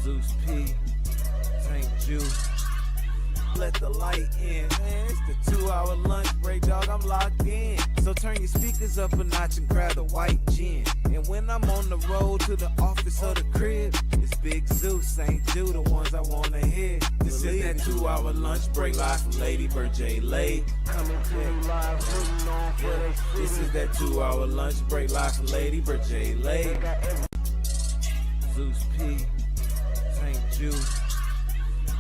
Zeus P, Tank Juice. Let the light in, man. It's the 2-hour lunch break, dog. I'm locked in. So turn your speakers up a notch and grab the white gin. And when I'm on the road to the office or the crib, it's Big Zeus, St. Jude, the ones I wanna hear. This is that 2-hour lunch break live from Lady Bird J. Lay. Coming to you live, putting on for the city. This is that 2-hour lunch break live from Lady Bird J. Lay. Zeus P, St. Jude.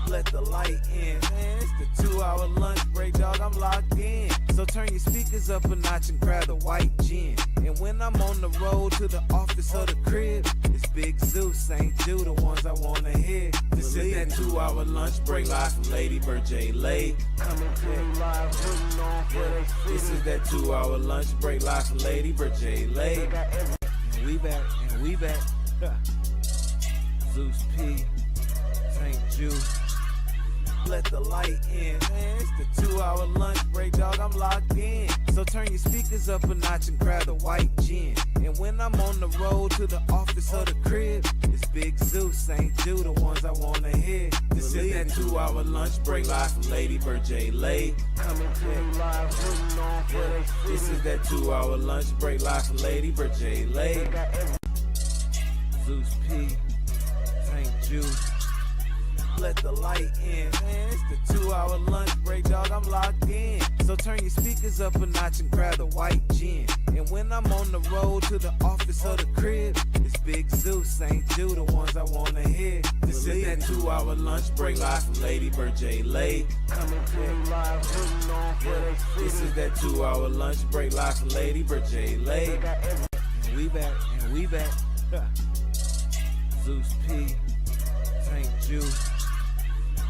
Let the light in, man. It's the 2-hour lunch break, dog. I'm locked in. So turn your speakers up a notch and grab the white gin. And when I'm on the road to the office or the crib, it's Big Zeus, St. Jude, the ones I wanna hear. This is that 2-hour lunch break live from Lady Bird J. Lay. Coming to you live, putting on for the city. This is that 2-hour lunch break live from Lady Bird J. Lay. And we back, and we back. Zeus P, St. Jude. Let the light in, man. It's the 2-hour lunch break, dog. I'm locked in. So turn your speakers up a notch and grab the white gin. And when I'm on the road to the office or the crib, it's Big Zeus, St. Jude, the ones I wanna hear. This is that 2-hour lunch break live from Lady Bird J. Lay. Coming to you live, putting on for the city. This is that 2-hour lunch break live from Lady Bird J. Lay. Zeus P, St. Jude. Let the light in, man. It's the 2-hour lunch break, dog. I'm locked in. So turn your speakers up a notch and grab the white gin. And when I'm on the road to the office or the crib, it's Big Zeus, St. Jude, the ones I wanna hear. This is that 2-hour lunch break live from Lady Bird J. Lay. Coming to you live, putting on for the city. This is that 2-hour lunch break live from Lady Bird J. Lay. And we back, and we back. Zeus P, St. Jude.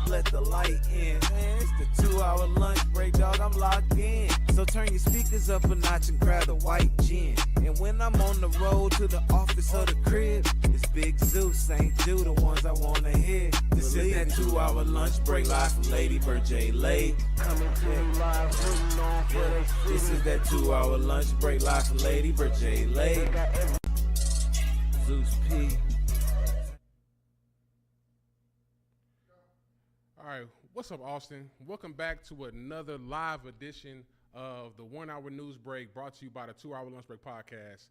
Let the light in, man. It's the 2-hour lunch break, dog. I'm locked in. So turn your speakers up a notch and grab the white gin. And when I'm on the road to the office or the crib, it's Big Zeus, St. Jude, the ones I wanna hear. This is that 2-hour lunch break live from Lady Bird J. Lay. Coming to you live, putting on for the city. This is that 2-hour lunch break live from Lady Bird J. Lay. Zeus P. All right, what's up, Austin? Welcome back to another live edition of the 1-hour news break brought to you by the 2-hour lunch break podcast,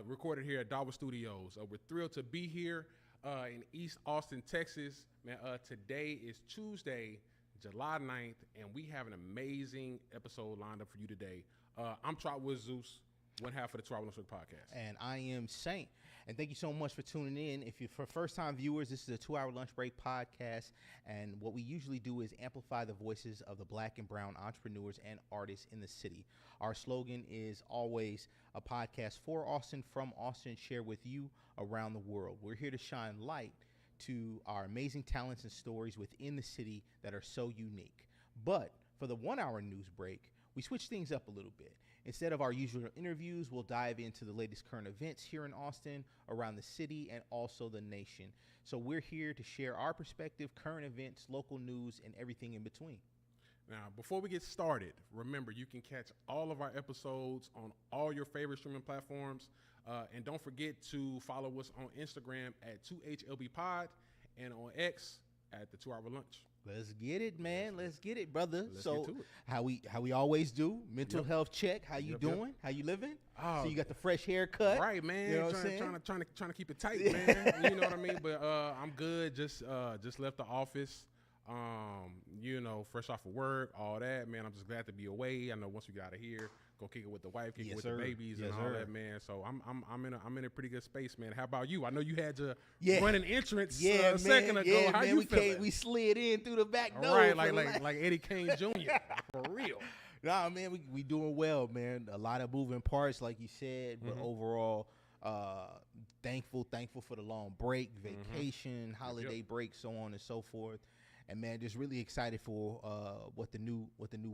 recorded here at Dawa Studios. We're thrilled to be here in East Austin, Texas. Man, today is Tuesday, July 9th, and we have an amazing episode lined up for you today. I'm Trotwood Zeus, one half of the 2-hour lunch break podcast. And I am Saint. And thank you so much for tuning in. If you're for first-time viewers, this is a 2-hour lunch break podcast. And what we usually do is amplify the voices of the black and brown entrepreneurs and artists in the city. Our slogan is always a podcast for Austin, from Austin, share with you around the world. We're here to shine light to our amazing talents and stories within the city that are so unique. But for the 1-hour news break, we switch things up a little bit. Instead of our usual interviews, we'll dive into the latest current events here in Austin, around the city, and also the nation. So we're here to share our perspective, current events, local news, and everything in between. Now, before we get started, remember, you can catch all of our episodes on all your favorite streaming platforms. And don't forget to follow us on Instagram at 2HLBpod and on X at the 2-hour lunch. Let's get it, man. Let's get it, brother. Let's so get to it. How we always do, mental health check. How you doing? How you living? So you got the fresh haircut. Right, man. You know what I'm saying? Trying to keep it tight, man. You know what I mean? But I'm good. Just left the office. Fresh off of work, all that, man. I'm just glad to be away. I know once we get out of here, go kick it with the wife, kick it with the babies, and all that, man. So I'm in a pretty good space, man. How about you? I know you had to run an entrance a second ago. Yeah, How man, you feeling? We slid in through the back door. Right, like Eddie Kane Jr. For real. Nah, man, we doing well, man. A lot of moving parts, like you said, but overall, thankful for the long break, vacation, holiday break, so on and so forth. And man, just really excited for what the new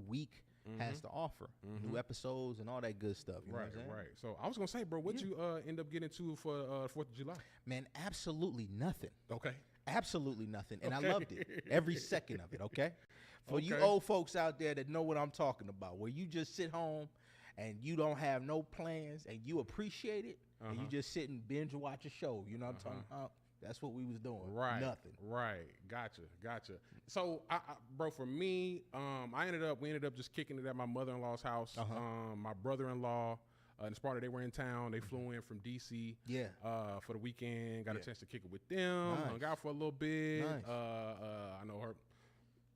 week has to offer. New episodes and all that good stuff. You know what I'm saying? Right. So I was gonna say, bro, what you end up getting to for 4th of July? Man, absolutely nothing. Okay. Absolutely nothing. And I loved it. Every second of it, okay? For you old folks out there that know what I'm talking about, where you just sit home and you don't have no plans and you appreciate it, and you just sit and binge watch a show. You know what I'm talking about? That's what we was doing. Right. Nothing. Right. Gotcha. So, bro, for me, we ended up just kicking it at my mother-in-law's house. My brother-in-law and Sparta, they were in town. They flew in from DC. Yeah. For the weekend. Got a chance to kick it with them. Nice. Hung out for a little bit. Nice. I know her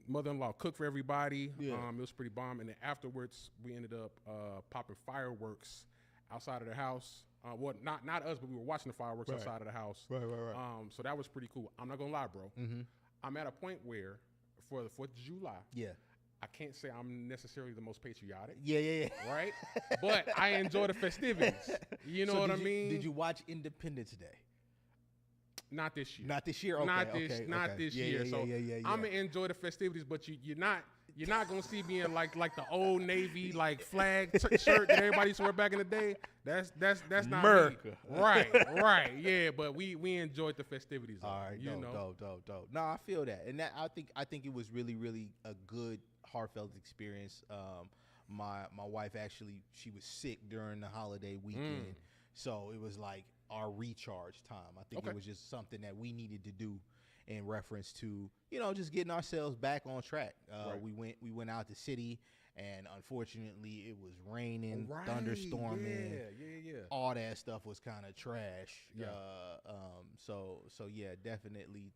mother-in-law cooked for everybody. Yeah. It was pretty bomb. And then afterwards, we ended up popping fireworks outside of the house. Well, not us, but we were watching the fireworks outside of the house. Right. So that was pretty cool. I'm not gonna lie, bro. Mm-hmm. I'm at a point where, for the 4th of July, Yeah. I can't say I'm necessarily the most patriotic, Yeah. right? But I enjoy the festivities. You know So what I did mean? Did you watch Independence Day? Not this year. Not this year. Okay. Not okay. this Yeah, year. Yeah, So yeah. I'm gonna enjoy the festivities, but you're not gonna see me in like the old Navy like flag shirt that everybody used to wear back in the day. That's not America. me. Right. Yeah, but we enjoyed the festivities. All right, dope. No, I feel that, and that I think it was really a good heartfelt experience. My wife actually, she was sick during the holiday weekend, so it was like our recharge time. I think it was just something that we needed to do in reference to, just getting ourselves back on track. Right. We went out the city, and unfortunately it was raining, thunderstorming. Yeah. All that stuff was kind of trash. Yeah. So yeah, definitely.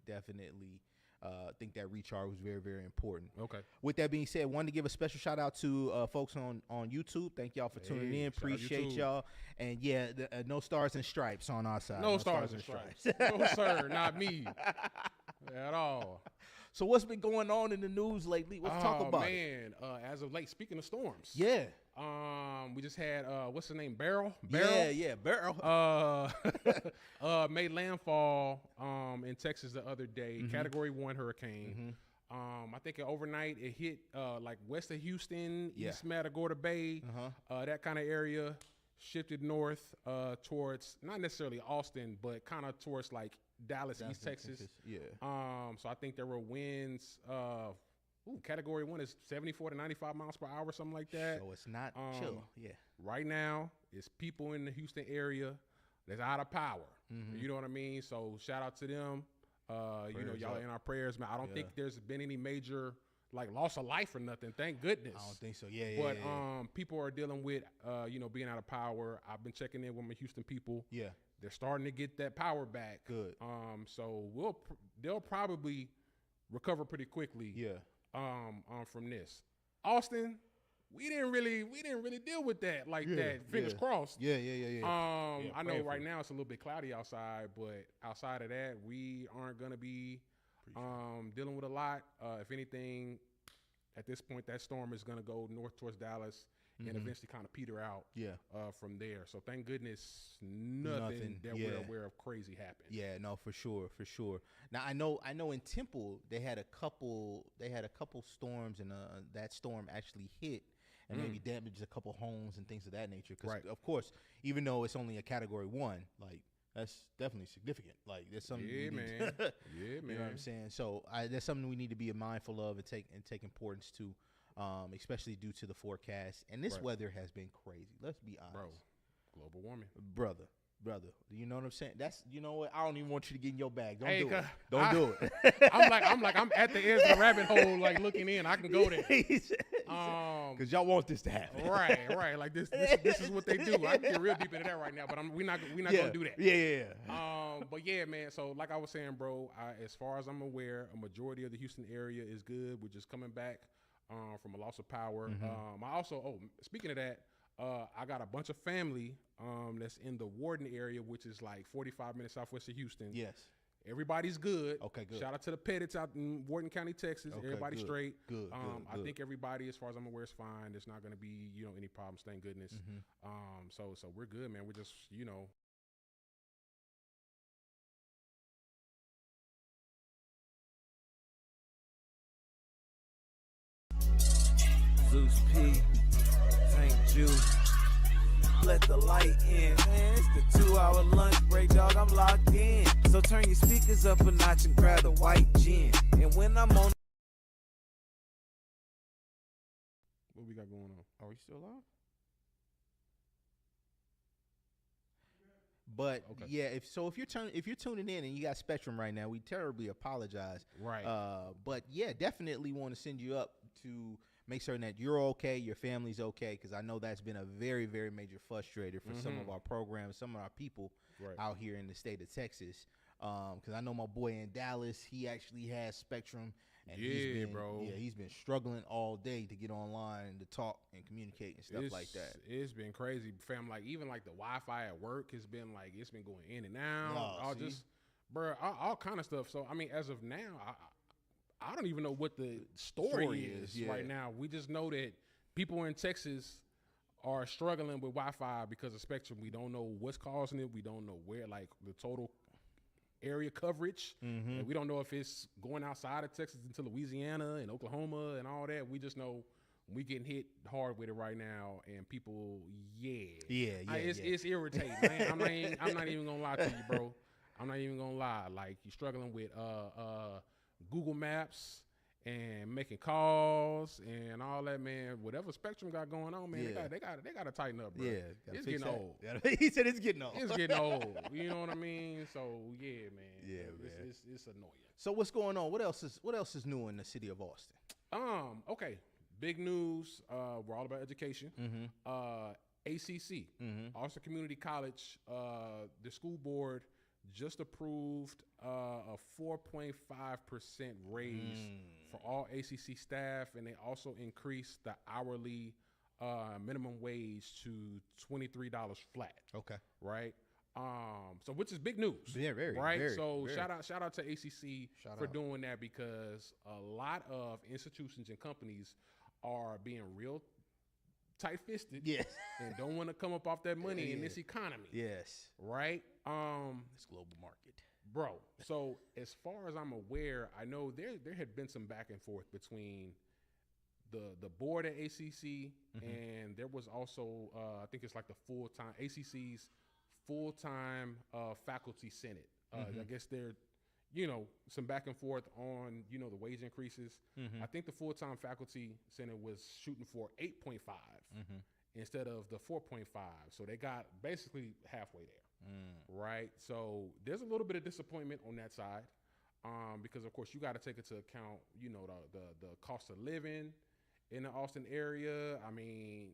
Think that recharge was very important. Okay. With that being said, wanted to give a special shout out to folks on YouTube. Thank y'all for tuning in. Shout out Appreciate YouTube. y'all. And yeah, no stars and stripes on our side. No stars and stripes. No, sir, not me at all. So what's been going on in the news lately? Let's talk about it. As of late, speaking of storms, Yeah. we just had what's the name? Barrel. Yeah. Barrel. Made landfall in Texas the other day. Category 1 hurricane. I think overnight it hit like west of Houston, East Matagorda Bay, that kind of area. Shifted north towards not necessarily Austin, but kind of towards like Dallas, East Texas. Yeah. So I think there were winds. Category 1 is 74 to 95 miles per hour, something like that. So it's not chill. Yeah. Right now, it's people in the Houston area that's out of power. You know what I mean? So shout out to them. Y'all are in our prayers, man. I don't think there's been any major like loss of life or nothing. Thank goodness. I don't think so. Yeah. But people are dealing with being out of power. I've been checking in with my Houston people. Yeah. They're starting to get that power back. Good. So they'll probably recover pretty quickly. Yeah. From this. Austin, we didn't really deal with that like that. Fingers crossed. Yeah. I know right now it's a little bit cloudy outside, but outside of that, we aren't gonna be dealing with a lot. If anything, at this point, that storm is gonna go north towards Dallas and eventually kind of peter out. Yeah. From there. So thank goodness nothing that we're aware of crazy happened. Yeah, no, for sure. Now I know in Temple they had a couple storms, and that storm actually hit and maybe damaged a couple homes and things of that nature. Because of course, even though it's only a Category 1, like that's definitely significant. Like there's something. Yeah, man. You know what I'm saying? So that's something we need to be mindful of and take importance to. Especially due to the forecast, and this weather has been crazy. Let's be honest, bro. Global warming, brother. You know what I'm saying? You know what? I don't even want you to get in your bag. Don't do it. I'm at the edge of the rabbit hole, like looking in. I can go there. Because y'all want this to happen. Right. Like this is what they do. I can get real deep into that right now, but we're not gonna do that. Yeah. But yeah, man. So like I was saying, bro, as far as I'm aware, a majority of the Houston area is good. We're just coming back from a loss of power. I also, speaking of that, I got a bunch of family that's in the Warden area, which is like 45 minutes southwest of Houston. Yes. Everybody's good. Okay, good. Shout out to the Pettits out in Warden County, Texas. Okay, Everybody good. straight. Good. I think everybody, as far as I'm aware, is fine. There's not going to be, any problems. Thank goodness. So we're good, man. We're just, Zeus P, Tank Jew. Let the light in, man. It's the 2-hour lunch break, dog. I'm locked in. So turn your speakers up a notch and grab the white gin. And when I'm on, what we got going on? Are we still on? But Okay. yeah, if you're tuning in and you got Spectrum right now, we terribly apologize. Right. But yeah, definitely want to send you up to make certain that you're okay, your family's okay, because I know that's been a very, very major frustrator for some of our programs, some of our people Right. out here in the state of Texas. Because I know my boy in Dallas, he actually has Spectrum, and Yeah, bro. he's been struggling all day to get online and to talk and communicate and stuff like that. It's been crazy, fam. Like even like the Wi-Fi at work has been like it's been going in and out. All see? just, bro, all kind of stuff. So I mean, as of now, I don't even know what the story is yeah. right now. We just know that people in Texas are struggling with Wi-Fi because of Spectrum. We don't know what's causing it. We don't know where, like the total area coverage. And we don't know if it's going outside of Texas into Louisiana and Oklahoma and all that. We just know we getting hit hard with it right now, and people, it's irritating, man. I'm not even gonna lie to you, bro. I'm not even gonna lie. Like you're struggling with Google Maps and making calls and all that, man. Whatever Spectrum got going on, man, they got to tighten up, bro. Yeah, it's getting old. He said it's getting old. It's getting old. You know what I mean? So yeah, man. Yeah, it's annoying. So what's going on? What else is new in the city of Austin? Okay. Big news. We're all about education. ACC, Austin Community College. The school board just approved a 4.5% raise for all ACC staff, and they also increased the hourly minimum wage to $23 flat. Okay. Right. So which is big news. Yeah, very. Right. Very, so very. shout out to ACC for doing that, because a lot of institutions and companies are being real tight-fisted. Yes. And don't want to come up off that money in this economy. Yes. Right? This global market. Bro, so as far as I'm aware, I know there had been some back and forth between the board at ACC and there was also I think it's like the full-time ACC's full-time faculty senate. I guess they're some back and forth on, the wage increases. I think the full-time faculty senate was shooting for 8.5 instead of the 4.5. So they got basically halfway there. Right. So there's a little bit of disappointment on that side. Because of course you got to take into account, the cost of living in the Austin area. I mean,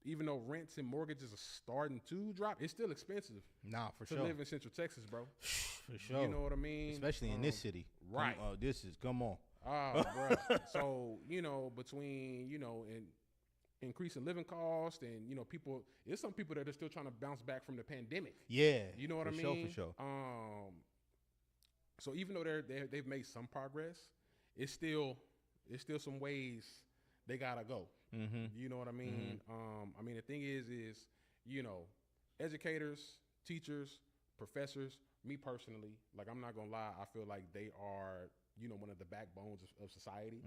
even though rents and mortgages are starting to drop, it's still expensive. Nah, for to sure. live in Central Texas, bro. For sure. You know what I mean? Especially in this city. Right. Come on. Bro. So, between, and increasing living costs and, people, there's some people that are still trying to bounce back from the pandemic. Yeah. You know what I mean? For sure. So even though they've made some progress, it's still some ways they gotta go. You know what I mean? I mean, the thing is, educators, teachers, professors, me personally, like, I'm not gonna lie, I feel like they are, one of the backbones of society,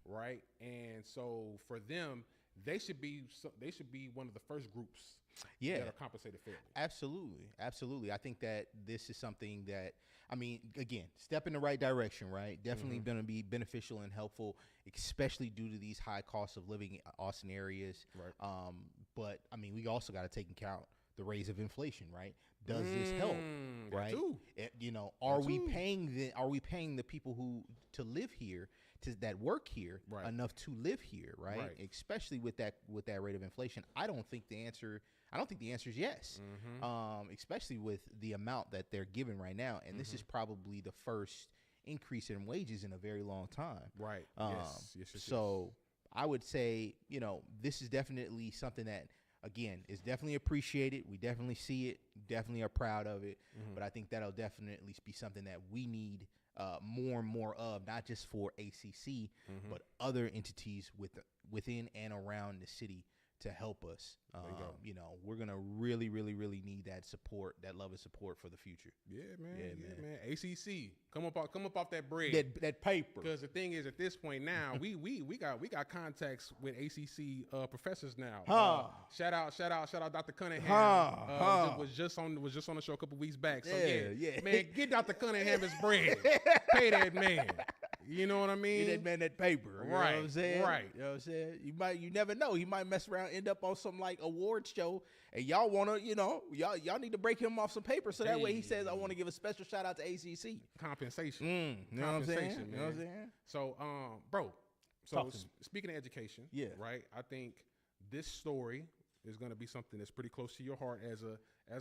right? And so for them, they should be one of the first groups that are compensated fairly. Absolutely. I think that this is something that, I mean, again, step in the right direction, right? Definitely going to be beneficial and helpful, especially due to these high costs of living in Austin areas. Right. But I mean, we also got to take into account the raise of inflation, right? Does this help? Right. Are we paying the people who to live here, that work here, enough to live here, right? Especially with that rate of inflation. I don't think the answer is yes. Especially with the amount that they're giving right now, and this is probably the first increase in wages in a very long time. Right. Yes. So I would say, this is definitely something that, again, is definitely appreciated. We definitely see it, definitely are proud of it. But I think that'll definitely be something that we need more and more of, not just for ACC, but other entities within and around the city to help us. We're going to really, really, really need that support, that love and support for the future. Yeah, man. ACC, come up off that bread. That paper. Because the thing is, at this point now, we got contacts with ACC professors now. Shout out Dr. Cunningham. Was just on the show a couple weeks back. So yeah, man, get Dr. Cunningham his bread. Pay that man. You know what I mean? Get that man that paper. You know what I'm Right, saying? right. You know what I'm saying? You never know. He might mess around, end up on some like award show, and y'all wanna, y'all need to break him off some paper so that way he says, I want to give a special shout out to ACC. Compensation. You know what I'm saying? Compensation, You know what I'm man. saying? So, bro. So Talk to me. speaking of education, Yeah. right. I think this story is going to be something that's pretty close to your heart as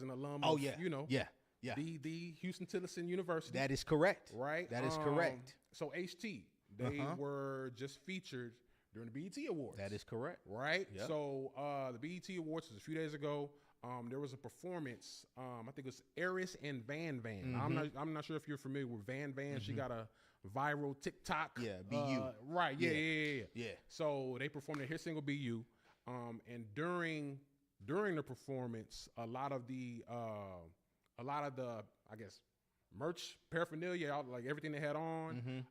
an alum. Oh of, yeah. Yeah. the Houston-Tillotson University. That is correct. right. That is correct. So HT, they Uh-huh. were just featured during the BET Awards. That is correct. right. Yep. So the BET Awards was a few days ago. There was a performance. I think it was Eris and Van Van. Mm-hmm. I'm not sure if you're familiar with Van Van. She got a viral TikTok. Yeah, BU. Right. Yeah. Yeah. So they performed their hit single "BU," and during the performance, a lot of the I guess merch paraphernalia, like everything they had on,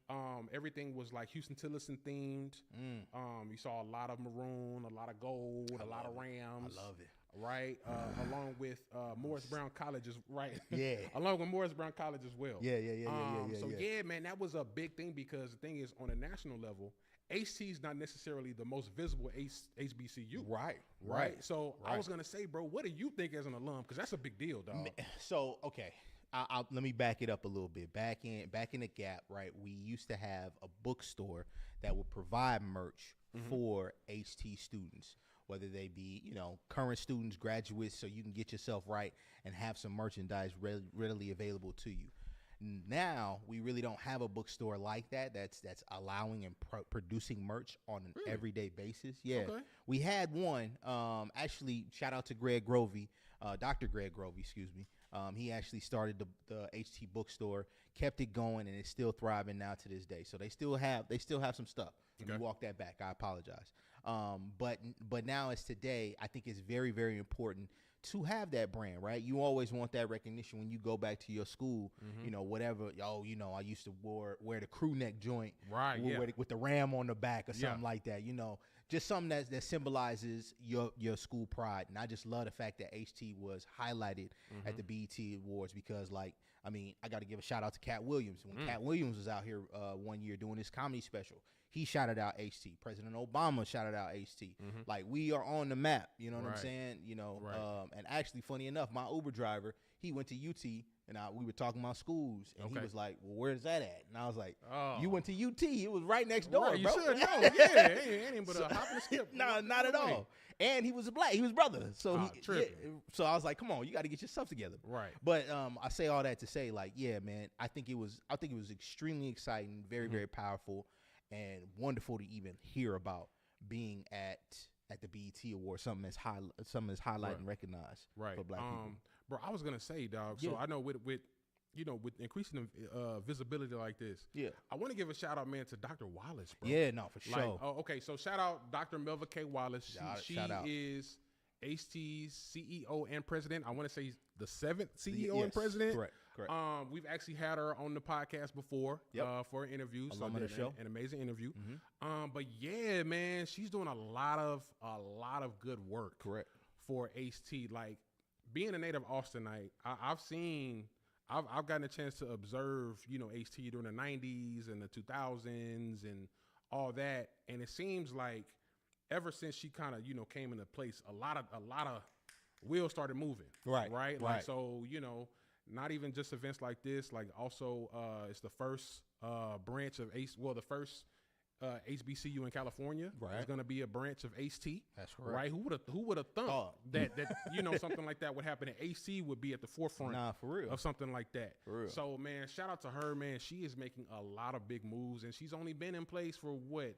everything was like Houston-Tillotson themed. You saw a lot of maroon, a lot of gold, a lot of Rams. I love it. Right, along with Morris Brown College, right? Yeah. Along with Morris Brown College as well. Yeah. So yeah, man, that was a big thing because the thing is, on a national level, HT is not necessarily the most visible HBCU. Right. So I was gonna say, bro, what do you think as an alum? Because that's a big deal, dog. So okay, let me back it up a little bit. Back in the Gap, right? We used to have a bookstore that would provide merch for HT students, whether they be current students, graduates, so you can get yourself right and have some merchandise readily available to you. Now we really don't have a bookstore like that. That's allowing and producing merch on an everyday basis. Yeah, Okay. we had one. Actually, shout out to Greg Grovey, Dr. Greg Grovey, excuse me. He actually started the HT bookstore, kept it going, and it's still thriving now to this day. So they still have some stuff. Let me walk that back. I apologize. But now as today, I think it's very, very important to have that brand, right? You always want that recognition when you go back to your school, whatever. I used to wear the crew neck joint, Right, yeah. with the ram on the back or something like that. Just something that symbolizes your school pride. And I just love the fact that HT was highlighted at the BET Awards because, I got to give a shout out to Cat Williams. When Cat Williams was out here one year doing his comedy special, he shouted out HT. President Obama shouted out HT. Like, we are on the map. You know what I'm Right. saying? Right. And actually, funny enough, my Uber driver, he went to UT, and we were talking about schools, and he Okay. was like, "Well, where's that at?" And I was like, Oh. "You went to UT? It was right next door, Right, you bro." should know. Yeah, ain't even but a hop and a skip. No, not at Right. all. And he was he was brother. So Oh, tripping. so I was like, "Come on, you got to get yourself together." Right. But I say all that to say, like, yeah, man, I think it was extremely exciting, very, very powerful, and wonderful to even hear about being at the BET Awards, something that's highlighted Right. and recognized Right. for Black people. Bro, I was gonna say, dog. So Yeah. I know with increasing visibility like this, Yeah. I want to give a shout out, man, to Dr. Wallace, bro. Yeah, no, for Like, sure. okay, so shout out Dr. Melva K. Wallace. She Shout out. is HT's CEO and president. I want to say the 7th CEO and Yes, president. Correct. We've actually had her on the podcast before for an interview. Alum of the show. An amazing interview. But yeah, man, she's doing a lot of good work. Correct. For HT. Like, being a native Austinite, I've gotten a chance to observe, HT during the 90s and the 2000s and all that. And it seems like ever since she kind of, came into place, a lot of wheels started moving. Right. Like, Right. so, not even just events like this, like also it's the first branch of the first HBCU in California. Right. It's going to be a branch of HT. That's correct. Right. Who would have thought that something like that would happen, and HT would be at the forefront Nah, for real. of something like that. For real. So, man, shout out to her, man. She is making a lot of big moves, and she's only been in place for what,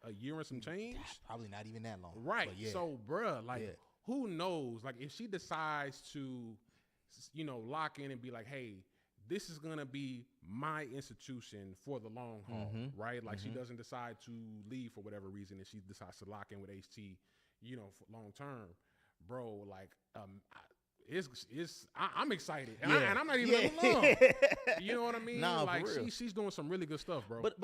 a year and some change? Probably not even that long. Right. But yeah. So, bruh, like, Yeah. who knows? Like, if she decides to, lock in and be like, hey, this is going to be my institution for the long haul, right? Like, she doesn't decide to leave for whatever reason, and she decides to lock in with HT, for long term, bro. Like, I'm excited, and, Yeah. I'm not even alone. You know what I mean? Nah, for like, real. she's doing some really good stuff, bro. But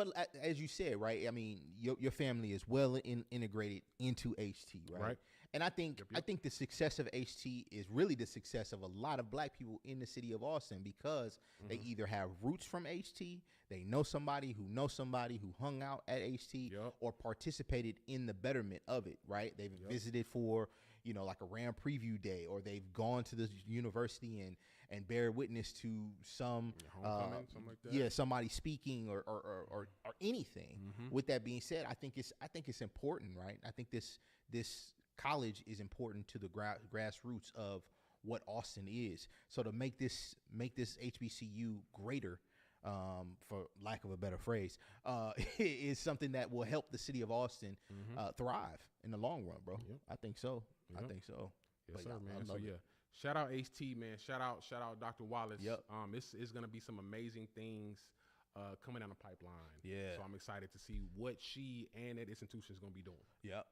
as you said, right? I mean, your family is well integrated into HT, right? Right. And I think the success of HT is really the success of a lot of black people in the city of Austin because they either have roots from HT, they know somebody who hung out at HT, or participated in the betterment of it, right? They've visited for, like a Ram preview day, or they've gone to the university and bear witness to some homecoming, something like that. Yeah, somebody speaking or anything. With that being said, I think it's important, right? I think this college is important to the grassroots of what Austin is. So to make this HBCU greater, for lack of a better phrase, is something that will help the city of Austin thrive in the long run, bro. I think so. Yep. I think so. Yes, sir, man. So yeah, shout out HT, man. Shout out Dr. Wallace. Yep. It's gonna be some amazing things coming down the pipeline. Yeah. So I'm excited to see what she and that institution is gonna be doing. Yep.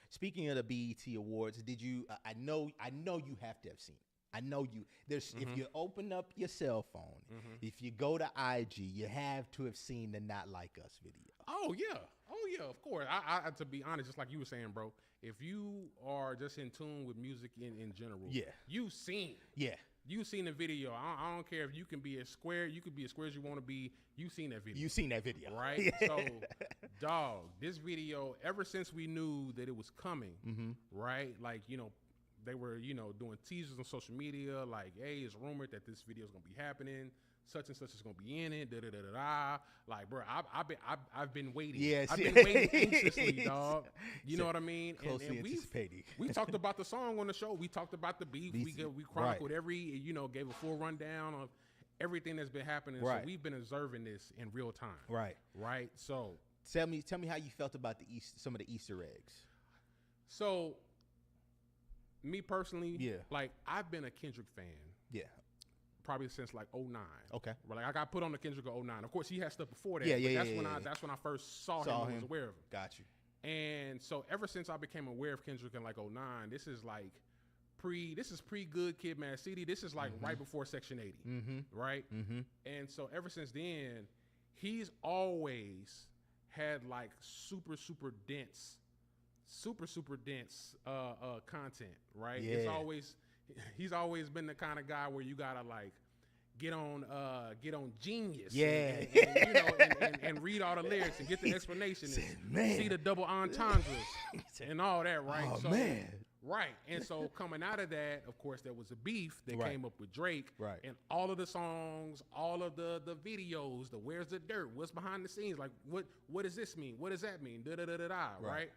Speaking of the BET Awards, did you? I know you have to have seen it. I know you. There's if you open up your cell phone, if you go to IG, you have to have seen the Not Like Us video. Oh yeah, of course. I to be honest, just like you were saying, bro. If you are just in tune with music in general, you've seen. Yeah. You seen the video. I don't care if you can be as square. You could be as square as you want to be. You seen that video. You seen that video, right? So, dog, this video. Ever since we knew that it was coming, right? Like they were doing teasers on social media. Like, hey, it's rumored that this video is gonna be happening. Such and such is gonna be in it. Da da da da da. Like, bro, I've been waiting. Yes, I've been waiting anxiously, dog. You know what I mean? Closely anticipating. We talked about the song on the show. We talked about the beef. We chronicled every, gave a full rundown of everything that's been happening. Right. So we've been observing this in real time. Right. So tell me how you felt about some of the Easter eggs. So me personally, like I've been a Kendrick fan. Yeah. Probably since like 2009. Okay. Like I got put on the Kendrick in 2009. Of course, he had stuff before that. That's when I first saw him and was aware of him. Got you. And so ever since I became aware of Kendrick in like 2009, this is like pre Good Kid, Mad City. This is like right before Section 80, right? And so ever since then, he's always had like super dense content, right? Yeah. He's always been the kind of guy where you gotta like get on Genius, and read all the lyrics and get the explanation and see the double entendres and all that, right? Oh, man. Right. And so coming out of that, of course, there was a beef that came up with Drake. Right. And all of the songs, all of the videos, the where's the dirt, what's behind the scenes, like what does this mean? What does that mean? Right?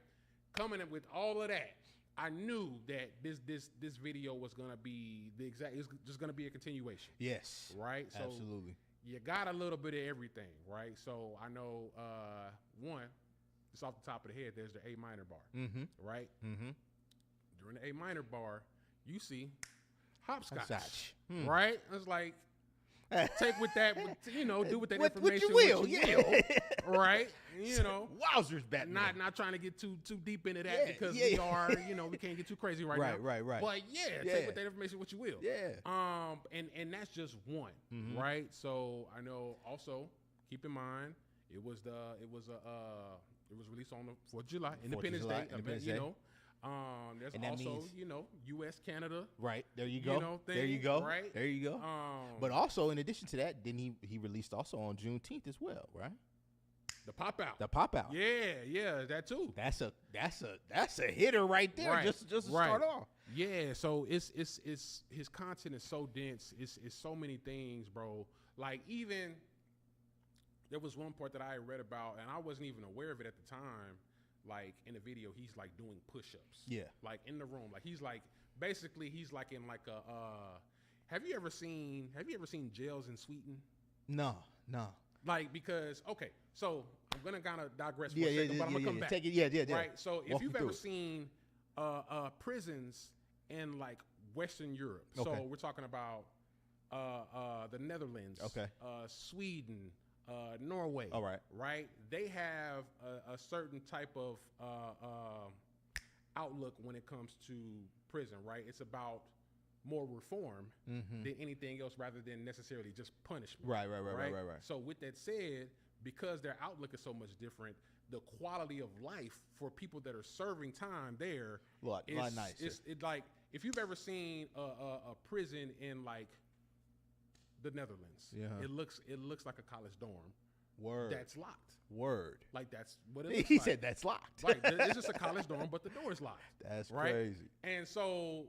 Coming up with all of that, I knew that this video was gonna be it's just gonna be a continuation. Yes. Right? So absolutely. You got a little bit of everything, right? So I know one, just off the top of the head, there's the A minor bar. Right? During the A minor bar, you see hopscotch. Right? It's like take with that, do with that information what you will, right? Wowzers, Batman. Not trying to get too deep into that because we are, we can't get too crazy right now. Right. But take with that information what you will. Yeah. And that's just one, right? So I know also keep in mind it was released on the 4th of July, Independence Day. There's and also, U.S., Canada. Right. There you go. Thing, there you go. Right? There you go. But also, in addition to that, didn't he released also on Juneteenth as well, right? The pop out. The pop out. Yeah, that too. That's a hitter right there. Right. Just to start off. Yeah, so it's his content is so dense. It's so many things, bro. Like even there was one part that I read about, and I wasn't even aware of it at the time. Like in the video, he's like doing push-ups. Yeah. Like in the room. Like he's like basically he's like in like a have you ever seen Jails in Sweden? No. Like because so I'm gonna kind of digress for a second, but I'm gonna come back. Take it, yeah. Right. So if you've ever seen prisons in like Western Europe, so we're talking about the Netherlands, Sweden, Norway. All right. Right? They have a certain type of outlook when it comes to prison, right? It's about more reform than anything else rather than necessarily just punishment. Right. So with that said, because their outlook is so much different, the quality of life for people that are serving time there A lot nicer. It's like if you've ever seen a prison in like the Netherlands, it looks like a college dorm. Word. That's locked. Word. Like that's what it looks He like. said that's locked. Right. It's just a college dorm, but the door is locked. That's right? crazy. And so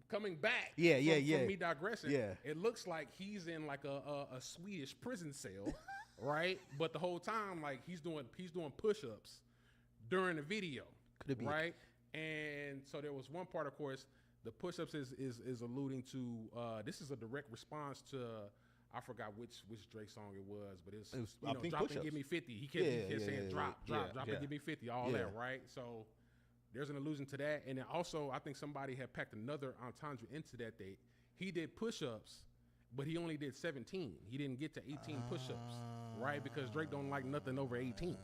coming back from me digressing, it looks like he's in like a Swedish prison cell, right? But the whole time, like he's doing push-ups during the video. Could it be right? And so there was one part, of course, the push-ups is alluding to this is a direct response to I forgot which Drake song it was, but it's I think drop push-ups. and give me 50. He kept saying drop and give me 50, all Yeah. that, right? So there's an allusion to that. And then also I think somebody had packed another entendre into that date. He did push-ups, but he only did 17. He didn't get to 18 push-ups, right? Because Drake don't like nothing over 18.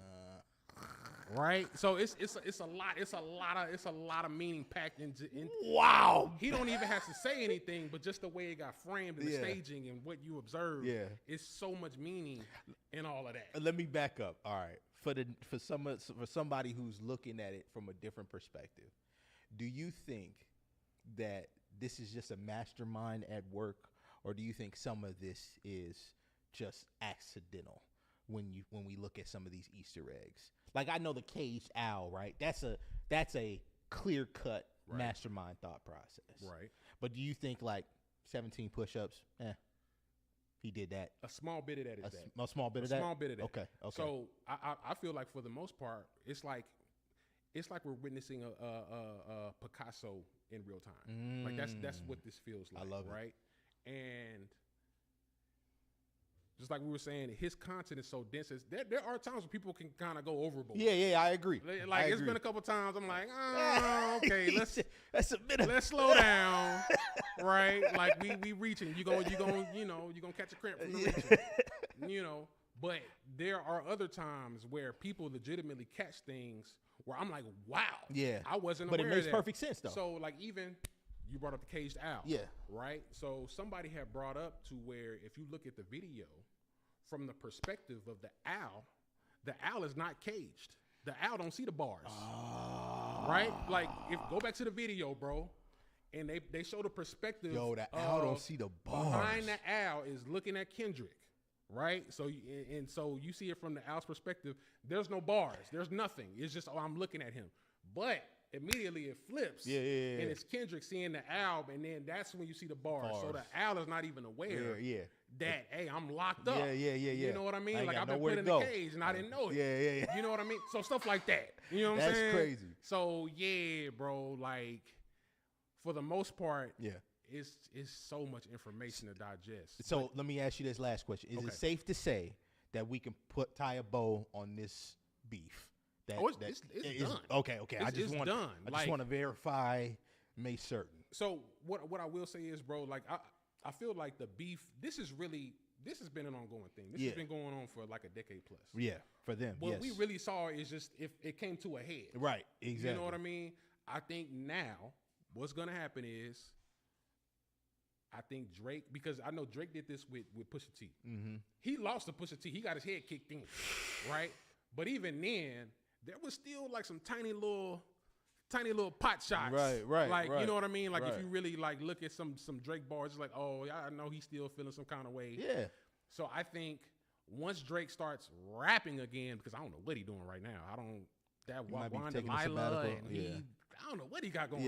Right, so it's a lot of meaning packed into. Wow. He don't even have to say anything, but just the way it got framed in the staging and what you observed, it's so much meaning in all of that. Let me back up. All right, for somebody who's looking at it from a different perspective, do you think that this is just a mastermind at work, or do you think some of this is just accidental when we look at some of these Easter eggs? Like I know the caged owl, right? That's a clear cut mastermind thought process, Right. But do you think like 17 push-ups? He did that. A small bit of that is that. A small bit A of that. small bit of that. Okay. So I feel like for the most part, it's like we're witnessing a Picasso in real time. Like that's what this feels like. I love it. Right? And just like we were saying, his content is so dense. There are times when people can kind of go overboard. Yeah, I agree. Like it's been a couple times. I'm like, oh, okay, let's slow down, right? Like we reaching. You gonna catch a cramp from the reaching, But there are other times where people legitimately catch things where I'm like, wow, I wasn't aware of that. But it makes perfect sense though. So like even. You brought up the caged owl. Yeah. Right? So somebody had brought up to where if you look at the video from the perspective of the owl is not caged. The owl don't see the bars. Right? Like go back to the video, bro. And they show the perspective. Yo, the owl don't see the bars. Behind the owl is looking at Kendrick. Right? So so you see it from the owl's perspective. There's no bars. There's nothing. It's just, I'm looking at him. But immediately it flips, and it's Kendrick seeing the owl, and then that's when you see the bars. So the owl is not even aware that, hey, I'm locked up. Yeah. You know what I mean? Like I've been put in the cage, and I didn't know it. Yeah. You know what I mean? So stuff like that. You know what I'm saying? That's crazy. So yeah, bro. Like for the most part, it's so much information to digest. So let me ask you this last question: Is it safe to say that we can tie a bow on this beef? It's done. Okay. I just want to verify, make certain. So what I will say is, bro, like I feel like the beef. This has been an ongoing thing. This has been going on for like a decade plus. Yeah, for them. What we really saw is just if it came to a head. Right. Exactly. You know what I mean? I think now what's gonna happen is, I think Drake, because I know Drake did this with Pusha T. Mm-hmm. He lost to Pusha T. He got his head kicked in, right? But even then, there was still like some tiny little pot shots. Right. Like, you know what I mean? Like if you really like look at some Drake bars, it's like, oh, I know he's still feeling some kind of way. Yeah. So I think once Drake starts rapping again, because I don't know what he's doing right now. Wanda Lila, and I don't know what he got going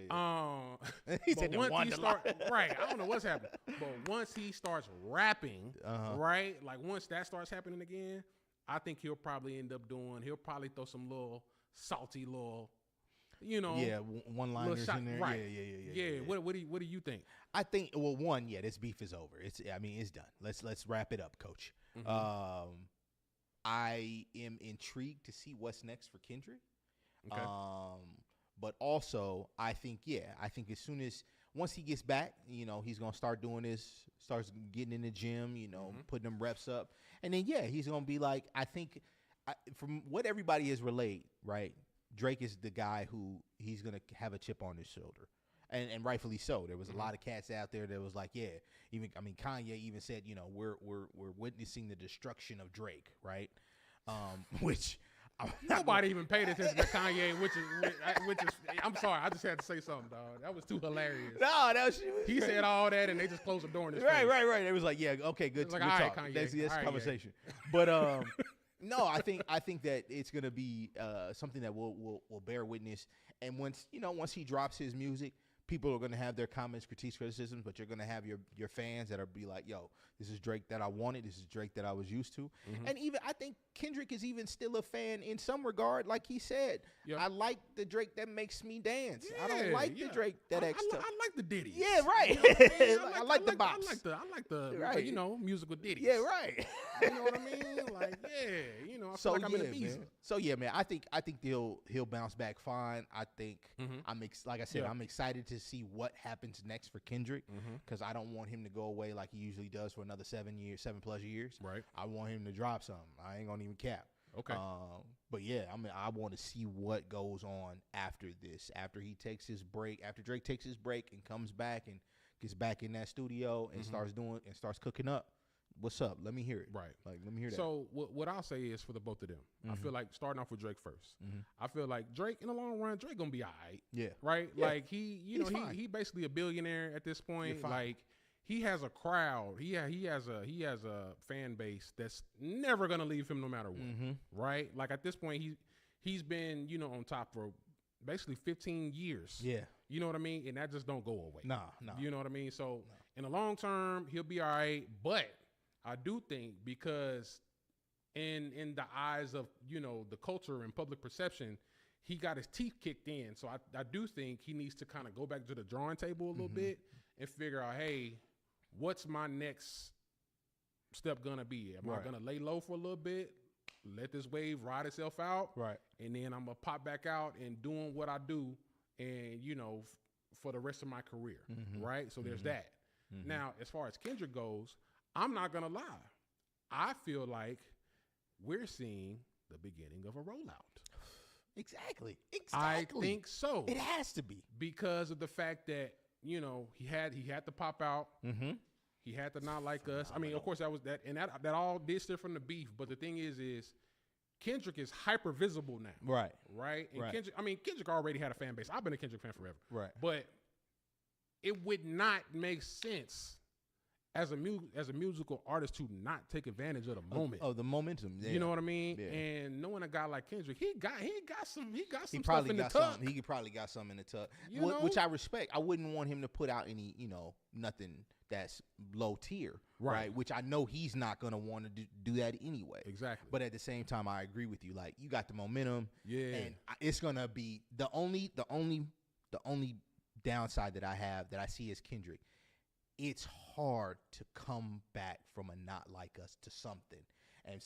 on. Yeah. He said right. I don't know what's happening. But once he starts rapping, right, like once that starts happening again, I think he'll probably throw some little salty little, one-liners in there. Right. Yeah. What do you think? I think this beef is over. It's done. Let's wrap it up, Coach. Mm-hmm. I am intrigued to see what's next for Kendrick. Okay. But also I think once he gets back, he's gonna start doing this, starts getting in the gym, putting them reps up, and then he's gonna be like, I think, from what everybody has relayed, right? Drake is the guy who he's gonna have a chip on his shoulder, and rightfully so. There was a lot of cats out there that was like, Kanye even said, we're witnessing the destruction of Drake, right? which I'm not Nobody even paid attention to Kanye, which is. I'm sorry, I just had to say something, dog. That was too hilarious. No, that was He said all that, and they just closed the door in his right. face. It was like, yeah, okay, good. It's like, good all right, talk. Kanye. That's All right, conversation. But no, I think that it's gonna be something that will bear witness. And once he drops his music, people are gonna have their comments, critiques, criticisms. But you're gonna have your fans that are be like, yo, this is Drake that I wanted. This is Drake that I was used to. Mm-hmm. And even I think Kendrick is even still a fan in some regard. Like he said, Yep. I like the Drake that makes me dance. I Yeah, don't like yeah. the Drake that I acts tough. like the ditties. Yeah, right. You know what I mean? I like the bops. I like the Right. musical ditties. Yeah, right. You know what I mean? Like, yeah, I feel like I'm in the beast. man. So yeah, man. I think he'll bounce back fine. I think like I said, Yeah. I'm excited to see what happens next for Kendrick because I don't want him to go away like he usually does for another 7+ years. Right. I want him to drop something. I ain't gonna even cap. Okay. But yeah, I want to see what goes on after this. After he takes his break, after Drake takes his break and comes back and gets back in that studio and starts cooking up. What's up? Let me hear it. Right. Like, let me hear that. So what I'll say is for the both of them, I feel like starting off with Drake 1st. I feel like Drake in the long run, Drake gonna be all right. Yeah. Right. Yeah. Like he's fine. he basically a billionaire at this point. fine. Like he has a crowd. He has a fan base that's never gonna leave him no matter what. Right. Like at this point, he's been on top for basically 15 years. Yeah. You know what I mean? And that just don't go away. No. You know what I mean? So in the long term, he'll be all right. But I do think because in the eyes of, the culture and public perception, he got his teeth kicked in. So I do think he needs to kind of go back to the drawing table a little bit and figure out, hey, what's my next step going to be? Am I going to lay low for a little bit, let this wave ride itself out? Right. And then I'm going to pop back out and doing what I do and, for the rest of my career. Right. So there's that. Now, as far as Kendrick goes, I'm not going to lie. I feel like we're seeing the beginning of a rollout. Exactly. I think so. It has to be. Because of the fact that, he had to pop out. He had to not like us. I mean, of course, that was that. And that all did stem from the beef. But the thing is Kendrick is hyper visible now. Right. Right. And Right. Kendrick already had a fan base. I've been a Kendrick fan forever. Right. But it would not make sense as a musical artist to not take advantage of the moment. Oh, the momentum. Yeah. You know what I mean? Yeah. And knowing a guy like Kendrick, he got some He stuff probably in the got tuck. something. He probably got something in the tuck, You know? which I respect. I wouldn't want him to put out any, nothing that's low tier, right? Which I know he's not gonna want to do that anyway. Exactly. But at the same time, I agree with you. Like, you got the momentum, Yeah. and it's gonna be the only downside that I see is Kendrick. It's hard to come back from a Not Like Us to something, and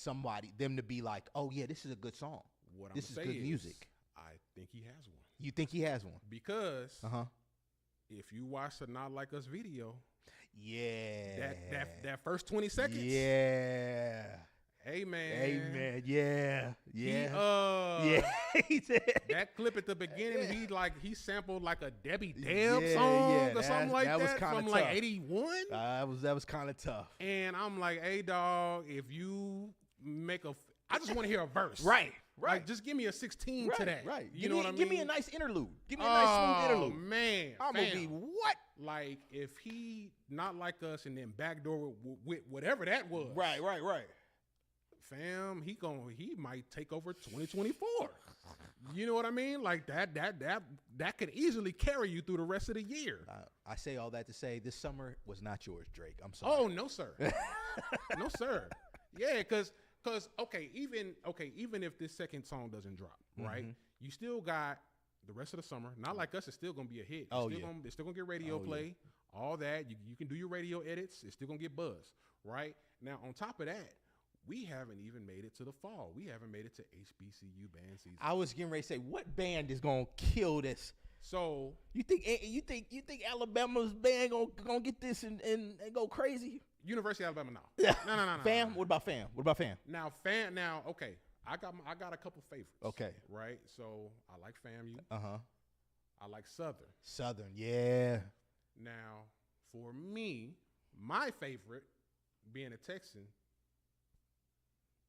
them to be like, oh yeah, this is a good song. What This I'm is saying good music. I think he has one. You think he has one? Because Uh-huh. if you watch the Not Like Us video, Yeah. that first 20 seconds. Yeah. Hey man. Amen. Yeah. Yeah. Yeah. He said. That clip at the beginning, he sampled like a Debbie Deb song yeah, or something like that was that kinda from tough. like 81. That was kind of tough. And I'm like, hey dog, if you make I just want to hear a verse. Right. Like, just give me a 16 to that. Right. You know what I mean? Give me a nice interlude. Give me a nice smooth interlude. Man. I'm gonna be what? Like, if he Not Like Us and then backdoor with whatever that was. Right. Fam, he might take over 2024. You know what I mean? Like that could easily carry you through the rest of the year. I say all that to say this summer was not yours, Drake. I'm sorry. Oh no, sir. No, sir. Yeah, because even if this second song doesn't drop, right? You still got the rest of the summer. Not Like Us is still gonna be a hit. It's still gonna get radio play. All that you can do your radio edits. It's still gonna get buzz, right? Now on top of that, we haven't even made it to the fall. We haven't made it to HBCU band season. I was getting ready to say, what band is gonna kill this? So you think Alabama's band gonna get this and go crazy? University of Alabama now. No. Fam? What about Fam? Now, okay. I got a couple favorites. Okay. Right? So I like FAMU. Uh-huh. I like Southern. Southern, yeah. Now, for me, my favorite, being a Texan,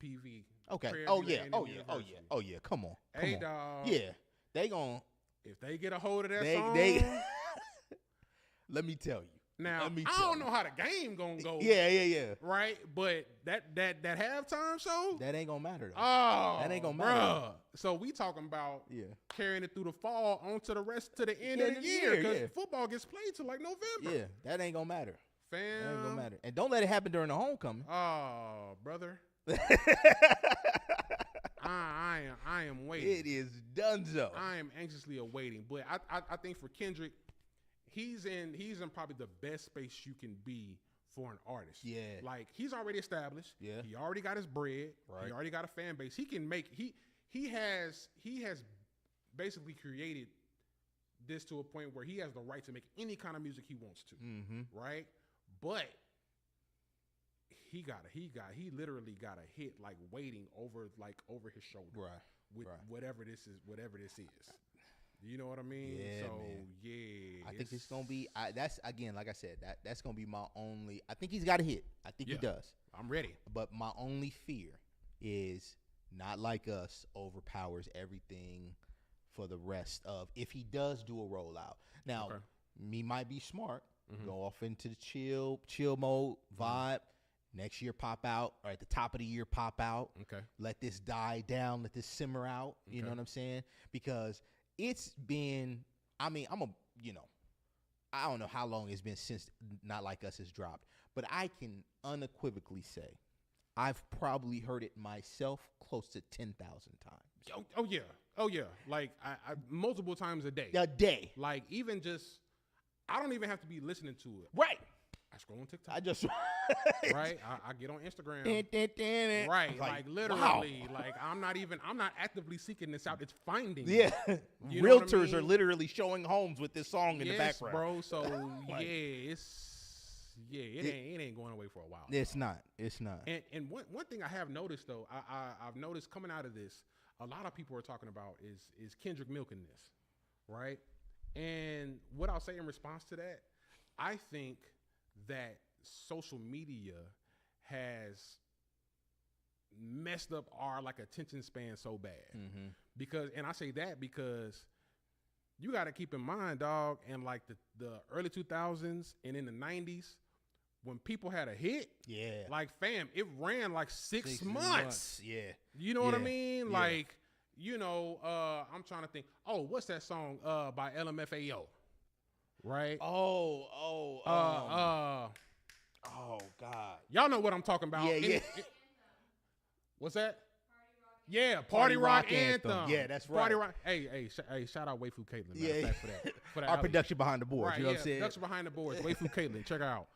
PV. Okay. Prairie Oh View yeah. A&M Oh yeah. Oh University. yeah. Oh yeah. Come on. Come Hey, on. dog. Yeah. They gon' If they get a hold of that they song, they. Let me tell you. now Let me I tell don't you. know how the game gonna go. Yeah. Right, but that halftime show. That ain't gonna matter though. Oh, That ain't gonna matter. bruh. So we talking about Yeah. carrying it through the fall onto the rest to the end Yeah, of the year because yeah. football gets played till like November. Yeah. That ain't gonna matter. Fam. That ain't gonna matter. And don't let it happen during the homecoming. Oh, brother. I am waiting. It is donezo. I am anxiously awaiting. But I think for Kendrick, he's in probably the best space you can be for an artist. Yeah. Like he's already established. Yeah. He already got his bread. Right. He already got a fan base. He can make he has basically created this to a point where he has the right to make any kind of music he wants to. Mm-hmm. Right? But he literally got a hit like waiting over his shoulder. Right. With Right. whatever this is. You know what I mean? Yeah, so man. yeah. I think it's gonna be. That's again, like I said, that's gonna be my only. I think he's got a hit. I think he Yeah. does. I'm ready. But my only fear is Not Like Us overpowers everything for the rest of if he does do a rollout. Now, Okay. me might be smart, Mhm. go off into the chill mode, vibe. Next year pop out, or at the top of the year pop out. Okay. Let this die down, let this simmer out. You know Okay. what I'm saying? Because it's been, I mean, I don't know how long it's been since Not Like Us has dropped, but I can unequivocally say I've probably heard it myself close to 10,000 times. Oh yeah. Like I multiple times a day. A day. Like even just, I don't even have to be listening to it. Right. I scroll on TikTok. I just. Right. I get on Instagram. Right. Right. Like literally. wow. Like I'm not actively seeking this out. It's finding. me. Yeah. You know what I Realtors are mean? literally showing homes with this song in the Yes, background. bro. So Like- it ain't going away for a while. It's not. It's not. And one thing I have noticed though, I've noticed coming out of this, a lot of people are talking about is Kendrick milking this, right? And what I'll say in response to that, I think that social media has messed up our like attention span so bad. Mm-hmm. Because, and I say that because you got to keep in mind, dog, in like the early 2000s and in the 90s, when people had a hit, Yeah. like fam, it ran like six 6 months. Yeah. You know what I Yeah. mean? Yeah. Like, I'm trying to think. Oh, what's that song by LMFAO? Right? Oh, God. Y'all know what I'm talking about. Yeah, And yeah. What's that? Yeah, Party Rock Anthem. Yeah, that's Party right. Rock. Hey, shout out Wayfu Caitlin. Yeah, Matter of fact, for that. For that Our alley. production behind the boards. Right, You know yeah, what I'm saying? production behind the boards. Wayfu Caitlin. Check her out.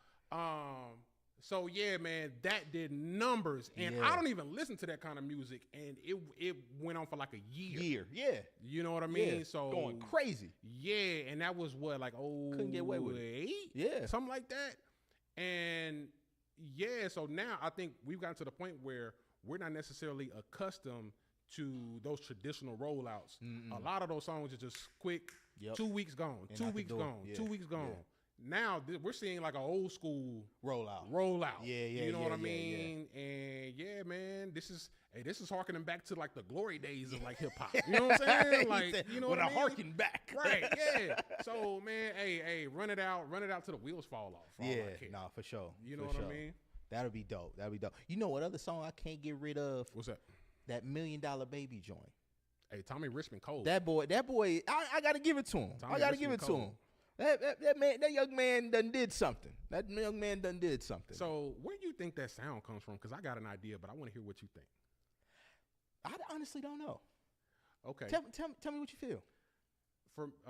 So yeah, man, that did numbers, and Yeah. I don't even listen to that kind of music, and it went on for like a year. Yeah. You know what I mean? Yeah. So Going crazy. yeah, and that was what, like, Couldn't get away with it. 08? Yeah. Something like that. And yeah, so now I think we've gotten to the point where we're not necessarily accustomed to those traditional rollouts. Mm-mm. A lot of those songs are just quick, Yep. 2 weeks gone, And 2 out the weeks door. gone, Yeah. 2 weeks gone. Yeah. Now we're seeing like an old school Rollout. rollout. Yeah, You know yeah, what I yeah, mean? And yeah, man, this is harkening back to like the glory days of like hip hop. You know what I'm saying? He Like, said, you know when what I I mean? harken back. Right, yeah. So man, hey, run it out till the wheels fall off. for all I Yeah, care. nah, for sure. You know for what sure. I mean? That'll be dope. You know what other song I can't get rid of? What's that? That $1 Million Baby joint. Hey, Tommy Richmond Cole. That boy, I gotta give it to him. Tommy I gotta Richmond give it to Cole. him. That young man done did something. That young man done did something. So where do you think that sound comes from? Because I got an idea, but I want to hear what you think. I honestly don't know. Okay. Tell me what you feel.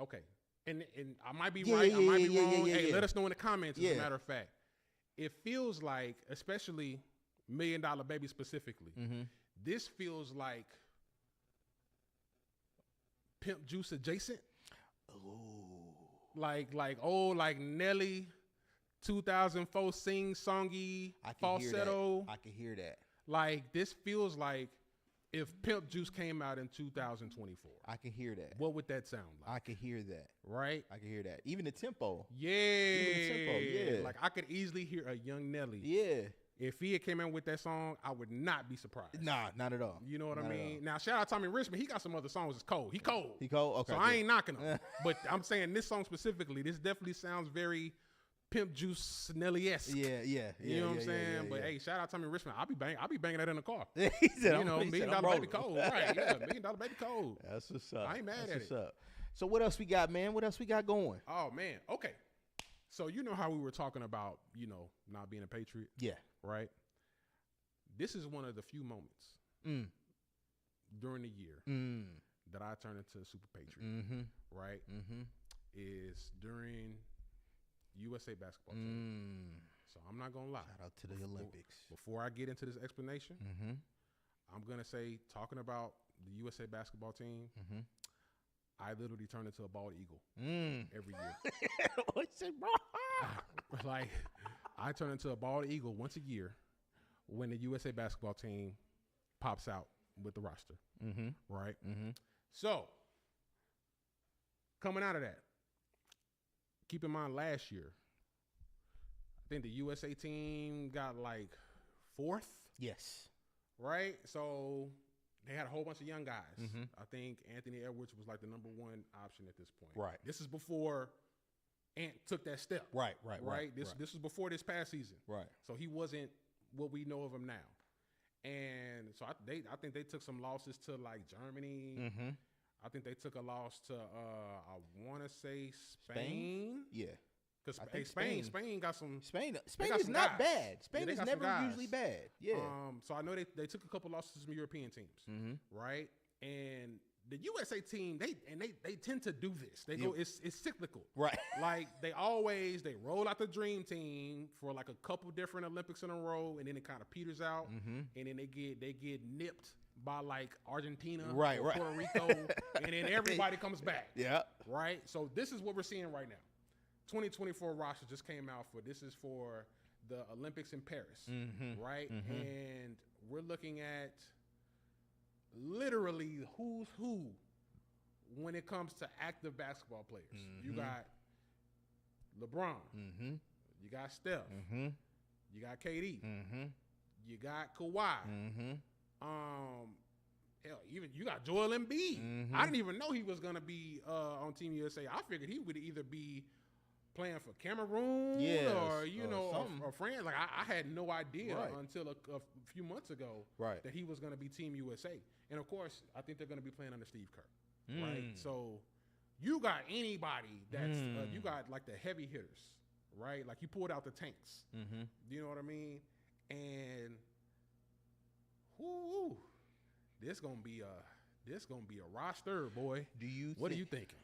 Okay. And I might be Yeah, right. yeah, I might yeah, be yeah, wrong. yeah, Hey, yeah. let us know in the comments. As Yeah. a matter of fact, it feels like, especially $1 Million Baby specifically, Mm-hmm. this feels like Pimp Juice adjacent. Ooh. Like Nelly, 2004 sing songy I can falsetto. hear that. I can hear that. Like this feels like if Pimp Juice came out in 2024. I can hear that. What would that sound like? I can hear that. Right? I can hear that. Even the tempo. Yeah. the tempo, yeah. Like I could easily hear a young Nelly Yeah. If he had came in with that song, I would not be surprised. Nah, not at all. You know what Not I at mean? Now, shout out Tommy Richmond. He got some other songs that's cold. He cold. He cold? Okay. So I ain't knocking him. But I'm saying this song specifically, this definitely sounds very Pimp Juice Nelly-esque. Yeah. You know what I'm saying? But hey, shout out Tommy Richmond. I'll be banging that in the car. he said, You know, he said, $1 Million Baby Cold. Right. Yeah, $1 Million Baby Cold. That's what's up. I ain't mad at What's it. up. So what else we got, man? What else we got going? Oh, man. Okay. So you know how we were talking about, not being a Patriot, Yeah. right? This is one of the few moments during the year that I turn into a super patriot, right? Is during USA basketball team. So I'm not going to lie. Shout out to the Olympics. Before I get into this explanation, I'm going to say, talking about the USA basketball team, I literally turn into a bald eagle every year. What's it, bro? Like, I turn into a bald eagle once a year when the USA basketball team pops out with the roster, right? So, coming out of that, keep in mind last year, I think the USA team got like 4th, Yes. right? So they had a whole bunch of young guys. I think Anthony Edwards was like the number 1 option at this point. Right. This is before Ant took that step. Right. This was before this past season. Right. So he wasn't what we know of him now. And so I think they took some losses to like Germany. I think they took a loss to I want to say Spain. Yeah. Because I think Spain got some. Spain got is some not guys. bad. Spain they is got some never guys. usually bad. Yeah. So I know they took a couple losses to some European teams, right? And the USA team, they tend to do this. They go, it's cyclical, Right. Like they roll out the dream team for like a couple different Olympics in a row, and then it kind of peters out, and then they get nipped by like Argentina, Right, or right. Puerto Rico, and then everybody comes back, Yeah. right? So this is what we're seeing right now. 2024 roster just came out this is for the Olympics in Paris, right? And we're looking at literally who's who when it comes to active basketball players. You got LeBron, you got Steph, you got KD, you got Kawhi, hell, even you got Joel Embiid. I didn't even know he was gonna be on Team USA. I figured he would either be playing for Cameroon or or France. Like I had no idea until a few months ago that he was going to be Team USA. And of course, I think they're going to be playing under Steve Kerr, right? So you got anybody that's you got like the heavy hitters, right? Like you pulled out the tanks. You know what I mean? And this gonna be a roster, boy. What are you thinking?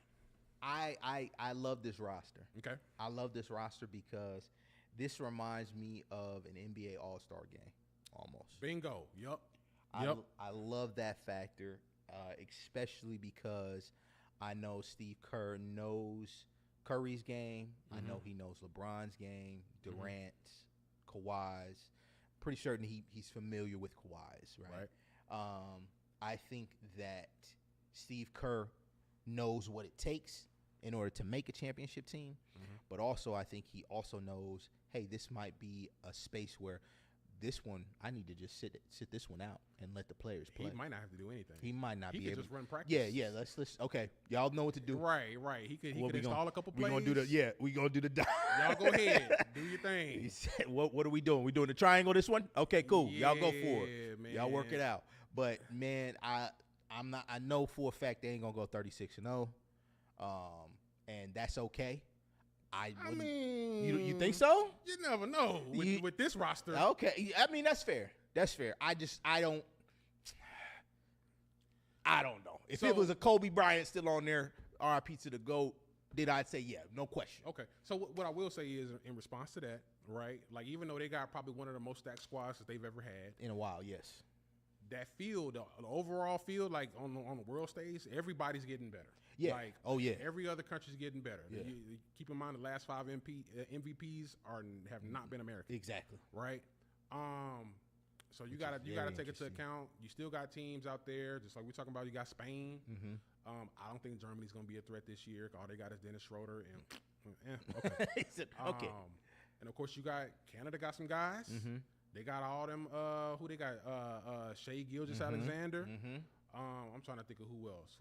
I love this roster. Okay. I love this roster because this reminds me of an NBA All-Star game, almost. Bingo. Yep. I love that factor, especially because I know Steve Kerr knows Curry's game. I know he knows LeBron's game, Durant's, Kawhi's. Pretty certain he's familiar with Kawhi's, right? I think that Steve Kerr knows what it takes in order to make a championship team, but also I think he also knows, hey, this might be a space where this one I need to just sit this one out and let the players play. He might not have to do anything. He might not he be could able. Just run practice. Yeah. Let's okay. Y'all know what to do. Right. He could install a couple plays. We gonna do we gonna do the. Y'all go ahead, do your thing. He said, what are we doing? We doing the triangle this one? Okay, cool. Y'all go for it. Man. Y'all work it out. But man, I'm not. I know for a fact they ain't gonna go 36-0, and that's okay. I mean, you think so? You never know with this roster. Okay, I mean that's fair. That's fair. I don't know. If it was a Kobe Bryant still on there, RIP to the GOAT, then I'd say yeah, no question. Okay, so what I will say is in response to that, right? Like even though they got probably one of the most stacked squads that they've ever had in a while, yes. That field, the overall field, like on the world stage, everybody's getting better. Yeah. Like, every other country's getting better. Yeah. You keep in mind the last 5 MVPs have not been American. Exactly. Right. So you gotta take into account. You still got teams out there, just like we're talking about. You got Spain. I don't think Germany's gonna be a threat this year. All they got is Dennis Schroeder and okay. Okay. And of course you got Canada got some guys. They got all them. Who they got? Shea Gilgeous-Alexander. Mm-hmm. I'm trying to think of who else.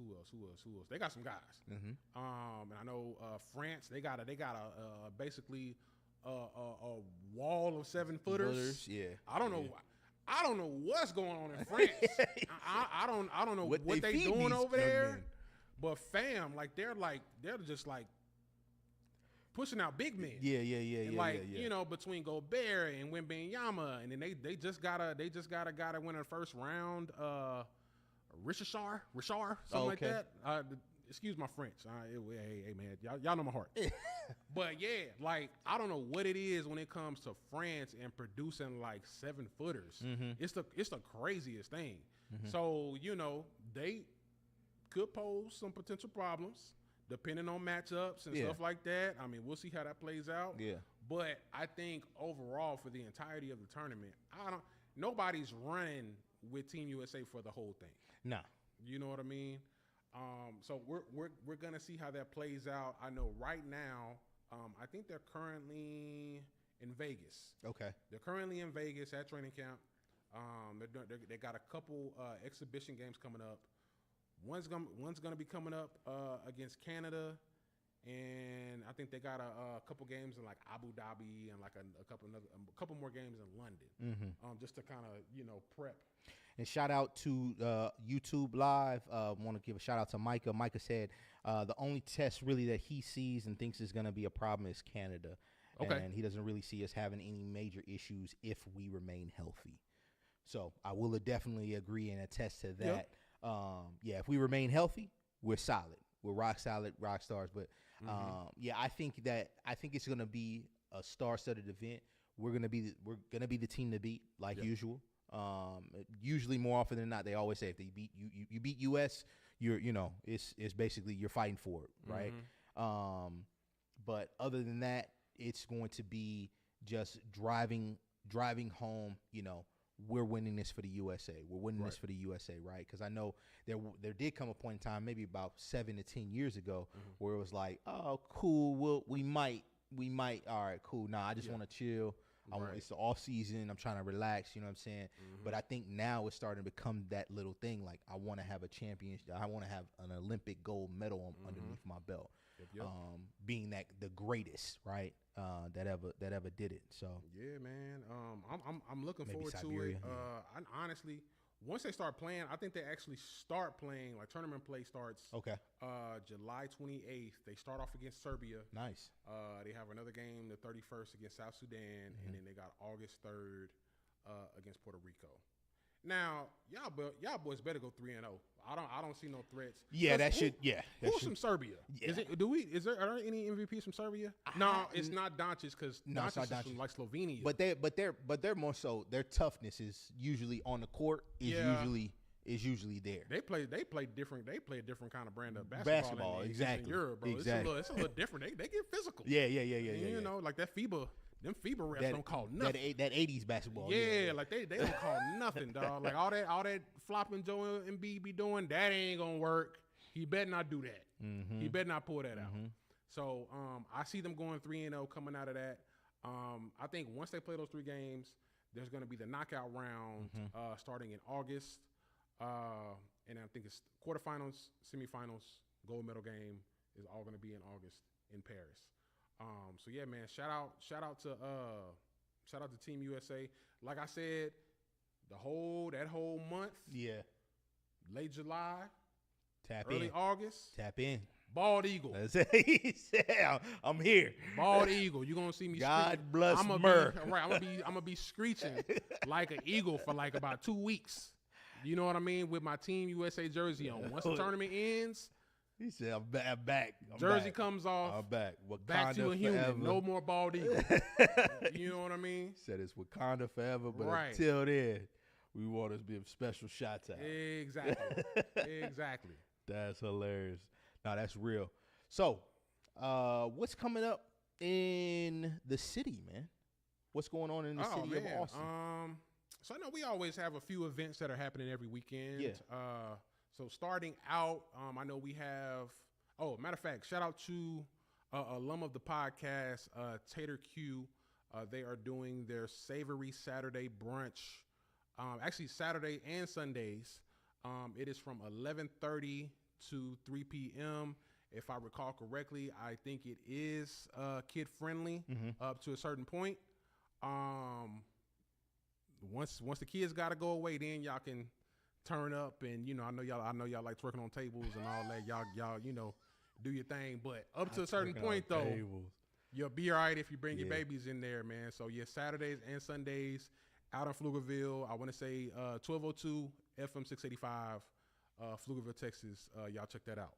They got some guys. Mm-hmm. And I know France. They got basically a wall of 7-footers. Yeah. I don't know. I don't know what's going on in France. I don't know what they feed doing these over young there. men. But fam, they're just pushing out big men. Yeah. You know, between Gobert and Wembanyama, and then they just got a guy that went in the first round, Richard, something like Okay. that. Excuse my French. Hey man, y'all know my heart. But yeah, I don't know what it is when it comes to France and producing 7-footers. Mm-hmm. It's the craziest thing. So you know they could pose some potential problems depending on matchups and stuff like that. I mean, we'll see how that plays out. Yeah. But I think overall for the entirety of the tournament, nobody's running with Team USA for the whole thing. Nah. You know what I mean? So we're gonna see how that plays out. I know right now, I think they're currently in Vegas. Okay. They're currently in Vegas at training camp. They got a couple exhibition games coming up. One's gonna be coming up against Canada, and I think they got a couple games in Abu Dhabi and a couple more games in London. Mm-hmm. Just to kind of prep. And shout out to YouTube Live. Want to give a shout out to Micah. Micah said the only test really that he sees and thinks is going to be a problem is Canada. Okay. And he doesn't really see us having any major issues if we remain healthy. So I will definitely agree and attest to that. Yep. If we remain healthy, we're solid. We're rock solid, rock stars. But I think it's going to be a star-studded event. We're gonna be the team to beat, usual. Usually more often than not, they always say if they beat you beat US, it's basically you're fighting for it, right? But other than that, it's going to be just driving home, we're winning this for the USA. We're winning this for the USA, right? Because I know there did come a point in time, maybe about 7 to 10 years ago, where it was like, oh, cool, we might, all right, cool. Nah, I just want to chill. It's the off season. I'm trying to relax. You know what I'm saying? But I think now it's starting to become that little thing. Like I want to have a championship. I want to have an Olympic gold medal underneath my belt. Yep. Being that the greatest, right? That ever did it. So yeah, man. I'm looking Maybe forward Siberia, to it. I honestly, once they start playing, I think they actually start playing. Tournament play starts. Okay. July 28th. They start off against Serbia. Nice. They have another game the 31st against South Sudan, and then they got August 3rd against Puerto Rico. Now, y'all boys better go 3-0. I don't see no threats. Yeah, that should. Yeah, Who's from Serbia? Yeah. Are there any MVPs from Serbia? No, it's not Doncic because No, it's Doncic not is from Doncic. Slovenia. But they're more so their toughness is usually on the court is usually there. They play different. They play a different kind of brand of basketball. Exactly. In Europe, bro. Exactly. It's a little different. They get physical. Yeah. You know, like that FIBA. Them FIBA refs don't call nothing. That 80s basketball. Yeah, like they don't call nothing, dog. Like all that flopping Joel Embiid be doing, that ain't gonna work. He better not do that. He better not pull that out. So I see them going 3-0 coming out of that. I think once they play those 3 games, there's gonna be the knockout round starting in August, and I think it's quarterfinals, semifinals, gold medal game is all gonna be in August in Paris. So yeah, man, shout out to Team USA. Like I said, that whole month, late July, early August, Tap in. Bald Eagle. That's it. He said, I'm here. Bald Eagle. You're gonna see me. God screech. bless I'm America. I'm gonna be screeching like an eagle for about 2 weeks. You know what I mean? With my Team USA jersey on. Once the tournament ends, He said, I'm back. jersey comes off. I'm back. Back to a human. forever. No more bald eagle. You know what I mean? Said it's Wakanda forever, but Right. until then, we want us to be special shots out. Exactly. Exactly. That's hilarious. No, that's real. So, what's coming up in the city, man? What's going on in the city of Austin? So I know we always have a few events that are happening every weekend. Yeah. So starting out, I know we have. Oh, matter of fact, shout out to alum of the podcast, Tater Q. They are doing their Savory Saturday brunch. Actually, Saturday and Sundays. It is from 11:30 to 3 p.m. If I recall correctly, I think it is kid friendly up to a certain point. Once the kids gotta go away, then y'all can turn up, and I know y'all like twerking on tables and all that. Y'all do your thing. But up to a certain point though, you'll be all right if you bring your babies in there, man. So yeah, Saturdays and Sundays out in Pflugerville. I want to say 1202 FM 685. Pflugerville, Texas. Y'all check that out.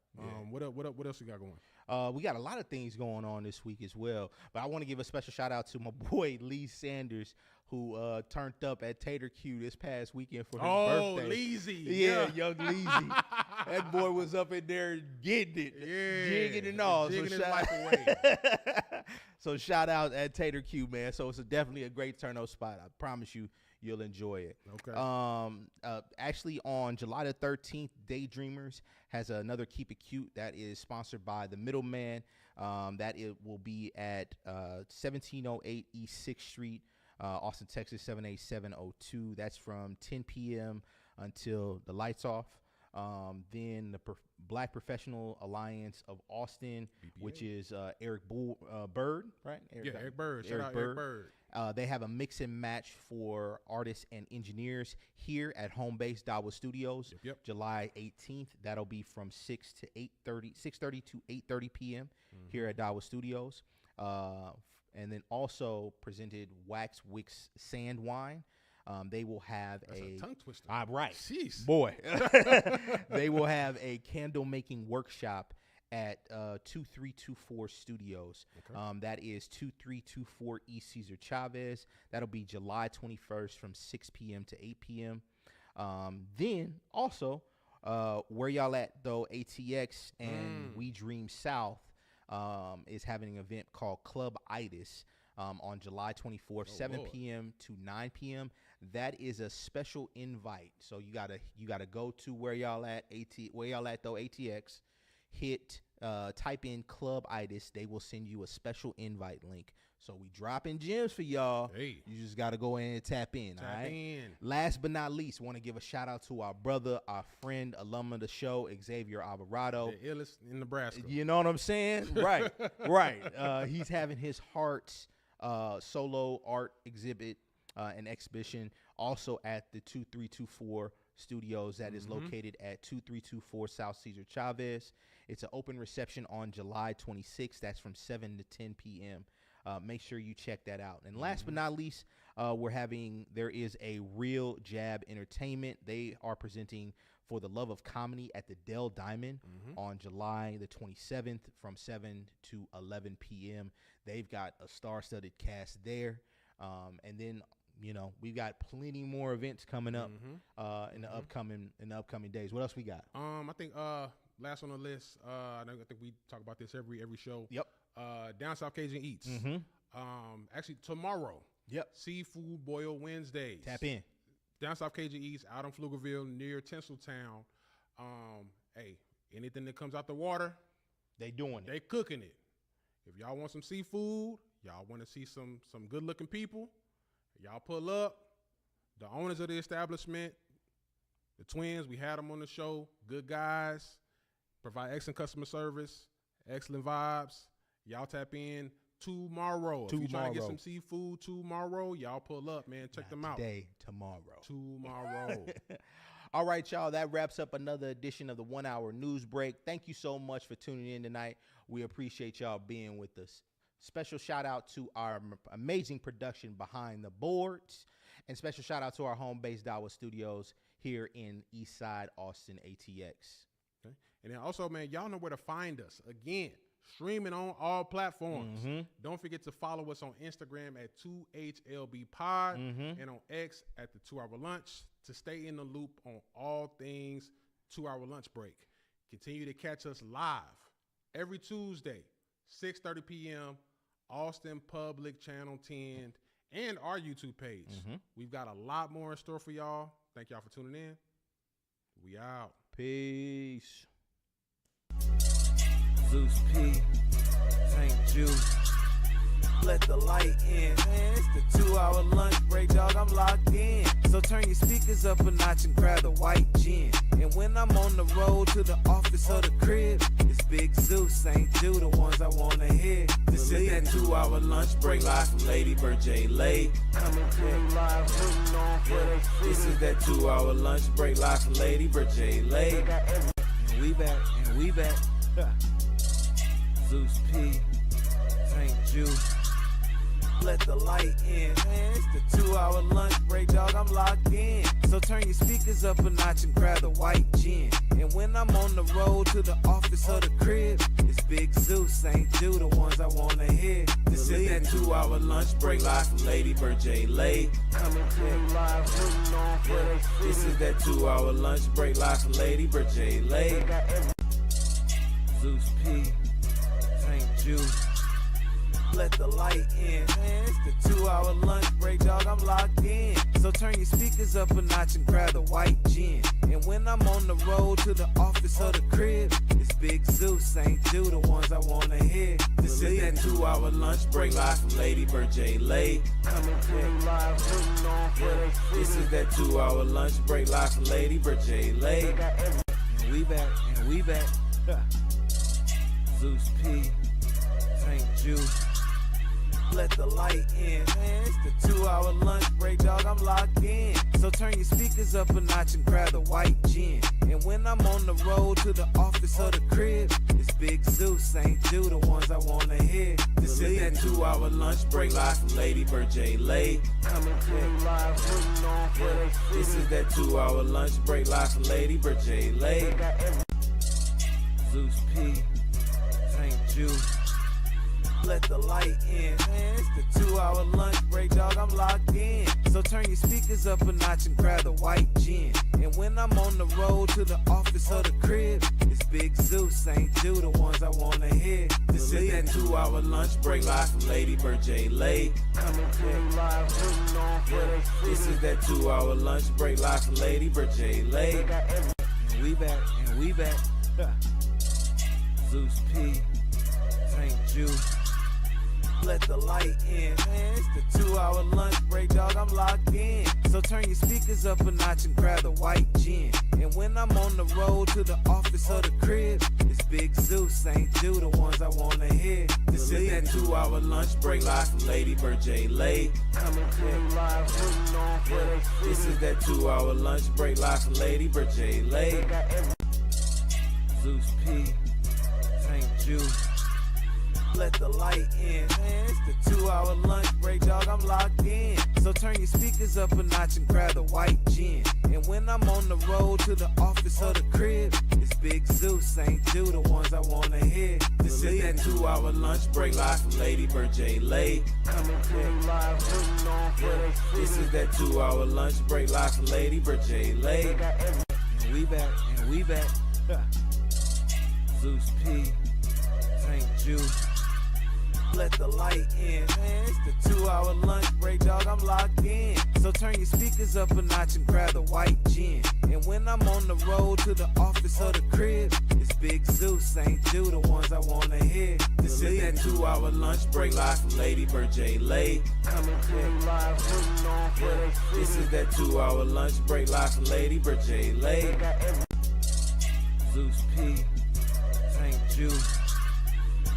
What else we got going? We got a lot of things going on this week as well, but I want to give a special shout out to my boy Lee Sanders, who turned up at Tater Q this past weekend for his birthday. Oh, Leezy. Yeah, young Leezy. That boy was up in there getting it, jigging and all. Jigging his life away. So shout out at Tater Q, man. So it's definitely a great turn-up spot. I promise you'll enjoy it. Okay. Actually, on July the 13th, Daydreamers has another Keep It Cute that is sponsored by The Middleman. That it will be at 1708 East 6th Street, Austin, Texas 78702. That's from 10 p.m. until the lights off. Then the Black Professional Alliance of Austin, BPA. Which is Eric Bird, right? Eric Bird. Shout out Eric Bird. They have a mix and match for artists and engineers here at Home Base Dawa Studios, July 18th. That'll be from 6:30 to 8:30 p.m. Here at Dawa Studios. And then also presented Wax Wicks Sand Wine. They will have That's a tongue twister. Right. Jeez. Boy. They will have a candle making workshop at 2324 Studios. Okay. That is 2324 East Cesar Chavez. That'll be July 21st from 6 p.m. to 8 p.m. Then also, Where Y'all At Though ATX and We Dream South is having an event called Club Itis on July 24th, 7 p.m. to 9 p.m. That is a special invite. So you gotta go to Where Y'all At Though ATX. Type in Club Itis. They will send you a special invite link. So we dropping gems for y'all. Hey. You just got to go in and tap in. All right. Last but not least, want to give a shout out to our brother, our friend, alum of the show, Xavier Alvarado. The illest in Nebraska. You know what I'm saying? Right. Right. He's having his Hearts solo art exhibit and exhibition also at the 2324 Studios that is located at 2324 South Cesar Chavez. It's an open reception on July 26th. That's from 7 to 10 p.m. Make sure you check that out. And last but not least, there is a Real Jab Entertainment. They are presenting For the Love of Comedy at the Dell Diamond on July the 27th from 7 to 11 p.m. They've got a star-studded cast there. And then we've got plenty more events coming up in the upcoming days. What else we got? I think last on the list. I think we talk about this every show. Yep. Down South Cajun Eats. Actually tomorrow. Yep. Seafood Boil Wednesdays. Tap in. Down South Cajun Eats out in Pflugerville near Tinseltown. Hey, anything that comes out the water, they doing it. They cooking it. If y'all want some seafood, y'all want to see some good looking people, y'all pull up. The owners of the establishment, the twins, we had them on the show. Good guys, provide excellent customer service, excellent vibes. Y'all tap in tomorrow. If you trying to get some seafood tomorrow, y'all pull up, man. Check them out. Tomorrow. All right, y'all. That wraps up another edition of the 1 Hour News Break. Thank you so much for tuning in tonight. We appreciate y'all being with us. Special shout out to our amazing production behind the boards, and special shout out to our home base Dawa Studios here in Eastside Austin ATX. Okay. And then also, man, y'all know where to find us. Again, streaming on all platforms. Don't forget to follow us on Instagram at 2HLBpod and on X at the 2 Hour Lunch to stay in the loop on all things 2 Hour Lunch Break. Continue to catch us live every Tuesday, 6:30 p.m., Austin Public Channel 10, and our YouTube page. We've got a lot more in store for y'all. Thank y'all for tuning in. We out. Peace. Zeus P, Tank Juice. let the light in. Man, it's the 2-hour lunch break, dog. I'm locked in. So turn your speakers up a notch and grab the white gin. And when I'm on the road to the office or the crib, it's Big Zeus, St. Jude, the ones I wanna hear. This is that 2-hour lunch break live from Lady Bird J. Lay. Coming to you live, putting on for the This is that 2-hour lunch break live from Lady Bird J. Lay. And we back, and we back. Zeus P. St. Jude. Let the light in. Man, it's the 2-hour lunch break, dog. I'm locked in. So turn your speakers up a notch and grab the white gin. And when I'm on the road to the office or the crib, it's Big Zeus, St. Jude, the ones I wanna hear. This is that 2-hour lunch break live from Lady Bird J. Lay. Coming to you live, putting on for the This is that 2-hour lunch break live from Lady Bird J. Lay. Zeus P. St. Jude. Let the light in. Man, it's the 2-hour lunch break, dog. I'm locked in. So turn your speakers up a notch and grab the white gin. And when I'm on the road to the office or the crib, it's Big Zeus, St. Jude, the ones I wanna hear. This is that 2-hour lunch break live from Lady Bird J. Lay. Coming to you live, putting on for the This is that 2-hour lunch break live from Lady Bird J. Lay. And we back, and we back. Zeus P. St. Jude. Let the light in. Man, it's the 2-hour lunch break, dog. I'm locked in. So turn your speakers up a notch and grab the white gin. And when I'm on the road to the office or the crib, it's Big Zeus, St. Jude, the ones I wanna hear. This is that 2-hour lunch break live from Lady Bird J. Lay. Coming to you live, putting on for the This is that 2-hour lunch break live from Lady Bird J. Lay. Zeus P. St. Jude. Let the light in. Man, it's the 2-hour lunch break, dog. I'm locked in. So turn your speakers up a notch and grab the white gin. And when I'm on the road to the office or the crib, it's Big Zeus, St. Jude, the ones I wanna hear. This is that 2-hour lunch break live from Lady Bird J. Lay. Coming to you live, putting on for the This is that 2-hour lunch break live from Lady Bird J. Lay. And we back, and we back. Zeus P. St. Jude. Let the light in. Man, it's the 2-hour lunch break, dog. I'm locked in. So turn your speakers up a notch and grab the white gin. And when I'm on the road to the office or the crib, it's Big Zeus, St. Jude, the ones I wanna hear. This is that 2-hour lunch break live from Lady Bird J. Lay. Coming to you live, putting on for the This is that 2-hour lunch break live from Lady Bird J. Lay. Zeus P. St. Jude. Let the light in. Man, it's the 2-hour lunch break, dog. I'm locked in. So turn your speakers up a notch and grab the white gin. And when I'm on the road to the office or the crib, it's Big Zeus, St. Jude, the ones I wanna hear. This is that 2-hour lunch break live from Lady Bird J. Lay. Coming to you live, putting on for the This is that 2-hour lunch break live from Lady Bird J. Lay. And we back, and we back. Zeus P. St. Jude. Let the light in. Man, it's the 2-hour lunch break, dog. I'm locked in. So turn your speakers up a notch and grab the white gin. And when I'm on the road to the office or the crib, it's Big Zeus, St. Jude, the ones I wanna hear. This is that 2-hour lunch break live from Lady Bird J. Lay. Coming to you live, putting on for the This is that 2-hour lunch break live from Lady Bird J. Lay. Zeus P. St. Jude.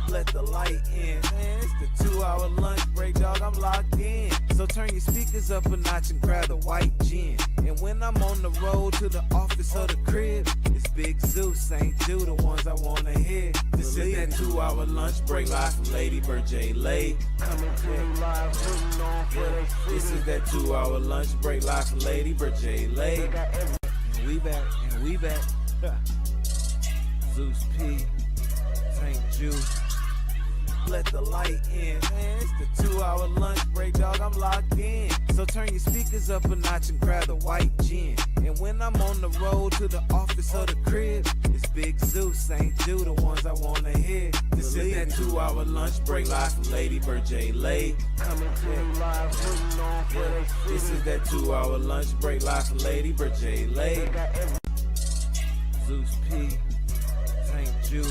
Let the light in. Man, it's the 2-hour lunch break, dog. I'm locked in. So turn your speakers up a notch and grab the white gin. And when I'm on the road to the office or the crib, it's Big Zeus, St. Jude, the ones I wanna hear. This is that 2-hour lunch break live from Lady Bird J. Lay. Coming to you live, putting on for the This is that 2-hour lunch break live from Lady Bird J. Lay. And we back, and we back. Zeus P. St. Jude. Let the light in. Man, it's the 2-hour lunch break, dog. I'm locked in. So turn your speakers up a notch and grab the white gin. And when I'm on the road to the office or the crib, it's Big Zeus, St. Jude, the ones I wanna hear. This is that 2-hour lunch break live from Lady Bird J. Lay. Coming to you live, putting on for the This is that 2-hour lunch break live from Lady Bird J. Lay. Zeus P. St. Jude.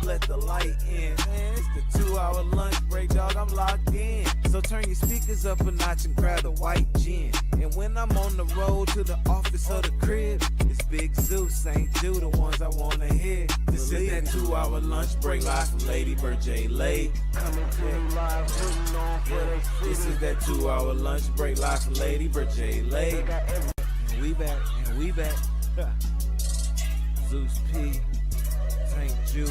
let the light in. Man, it's the 2-hour lunch break, dog, I'm locked in. So turn your speakers up a notch and grab the white gin. And when I'm on the road to the office or the crib, it's Big Zeus, St. Jude, the ones I wanna hear. This is that 2-hour lunch break live from Lady Bird J. Lay. Coming to you live, rooting on for they This is that 2-hour lunch break live from Lady Bird J. Lay. And we back, and we back. Zeus P, St. Jude,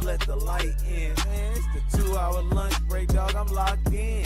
let the light in. Man, it's the 2-hour lunch break, dog, I'm locked in.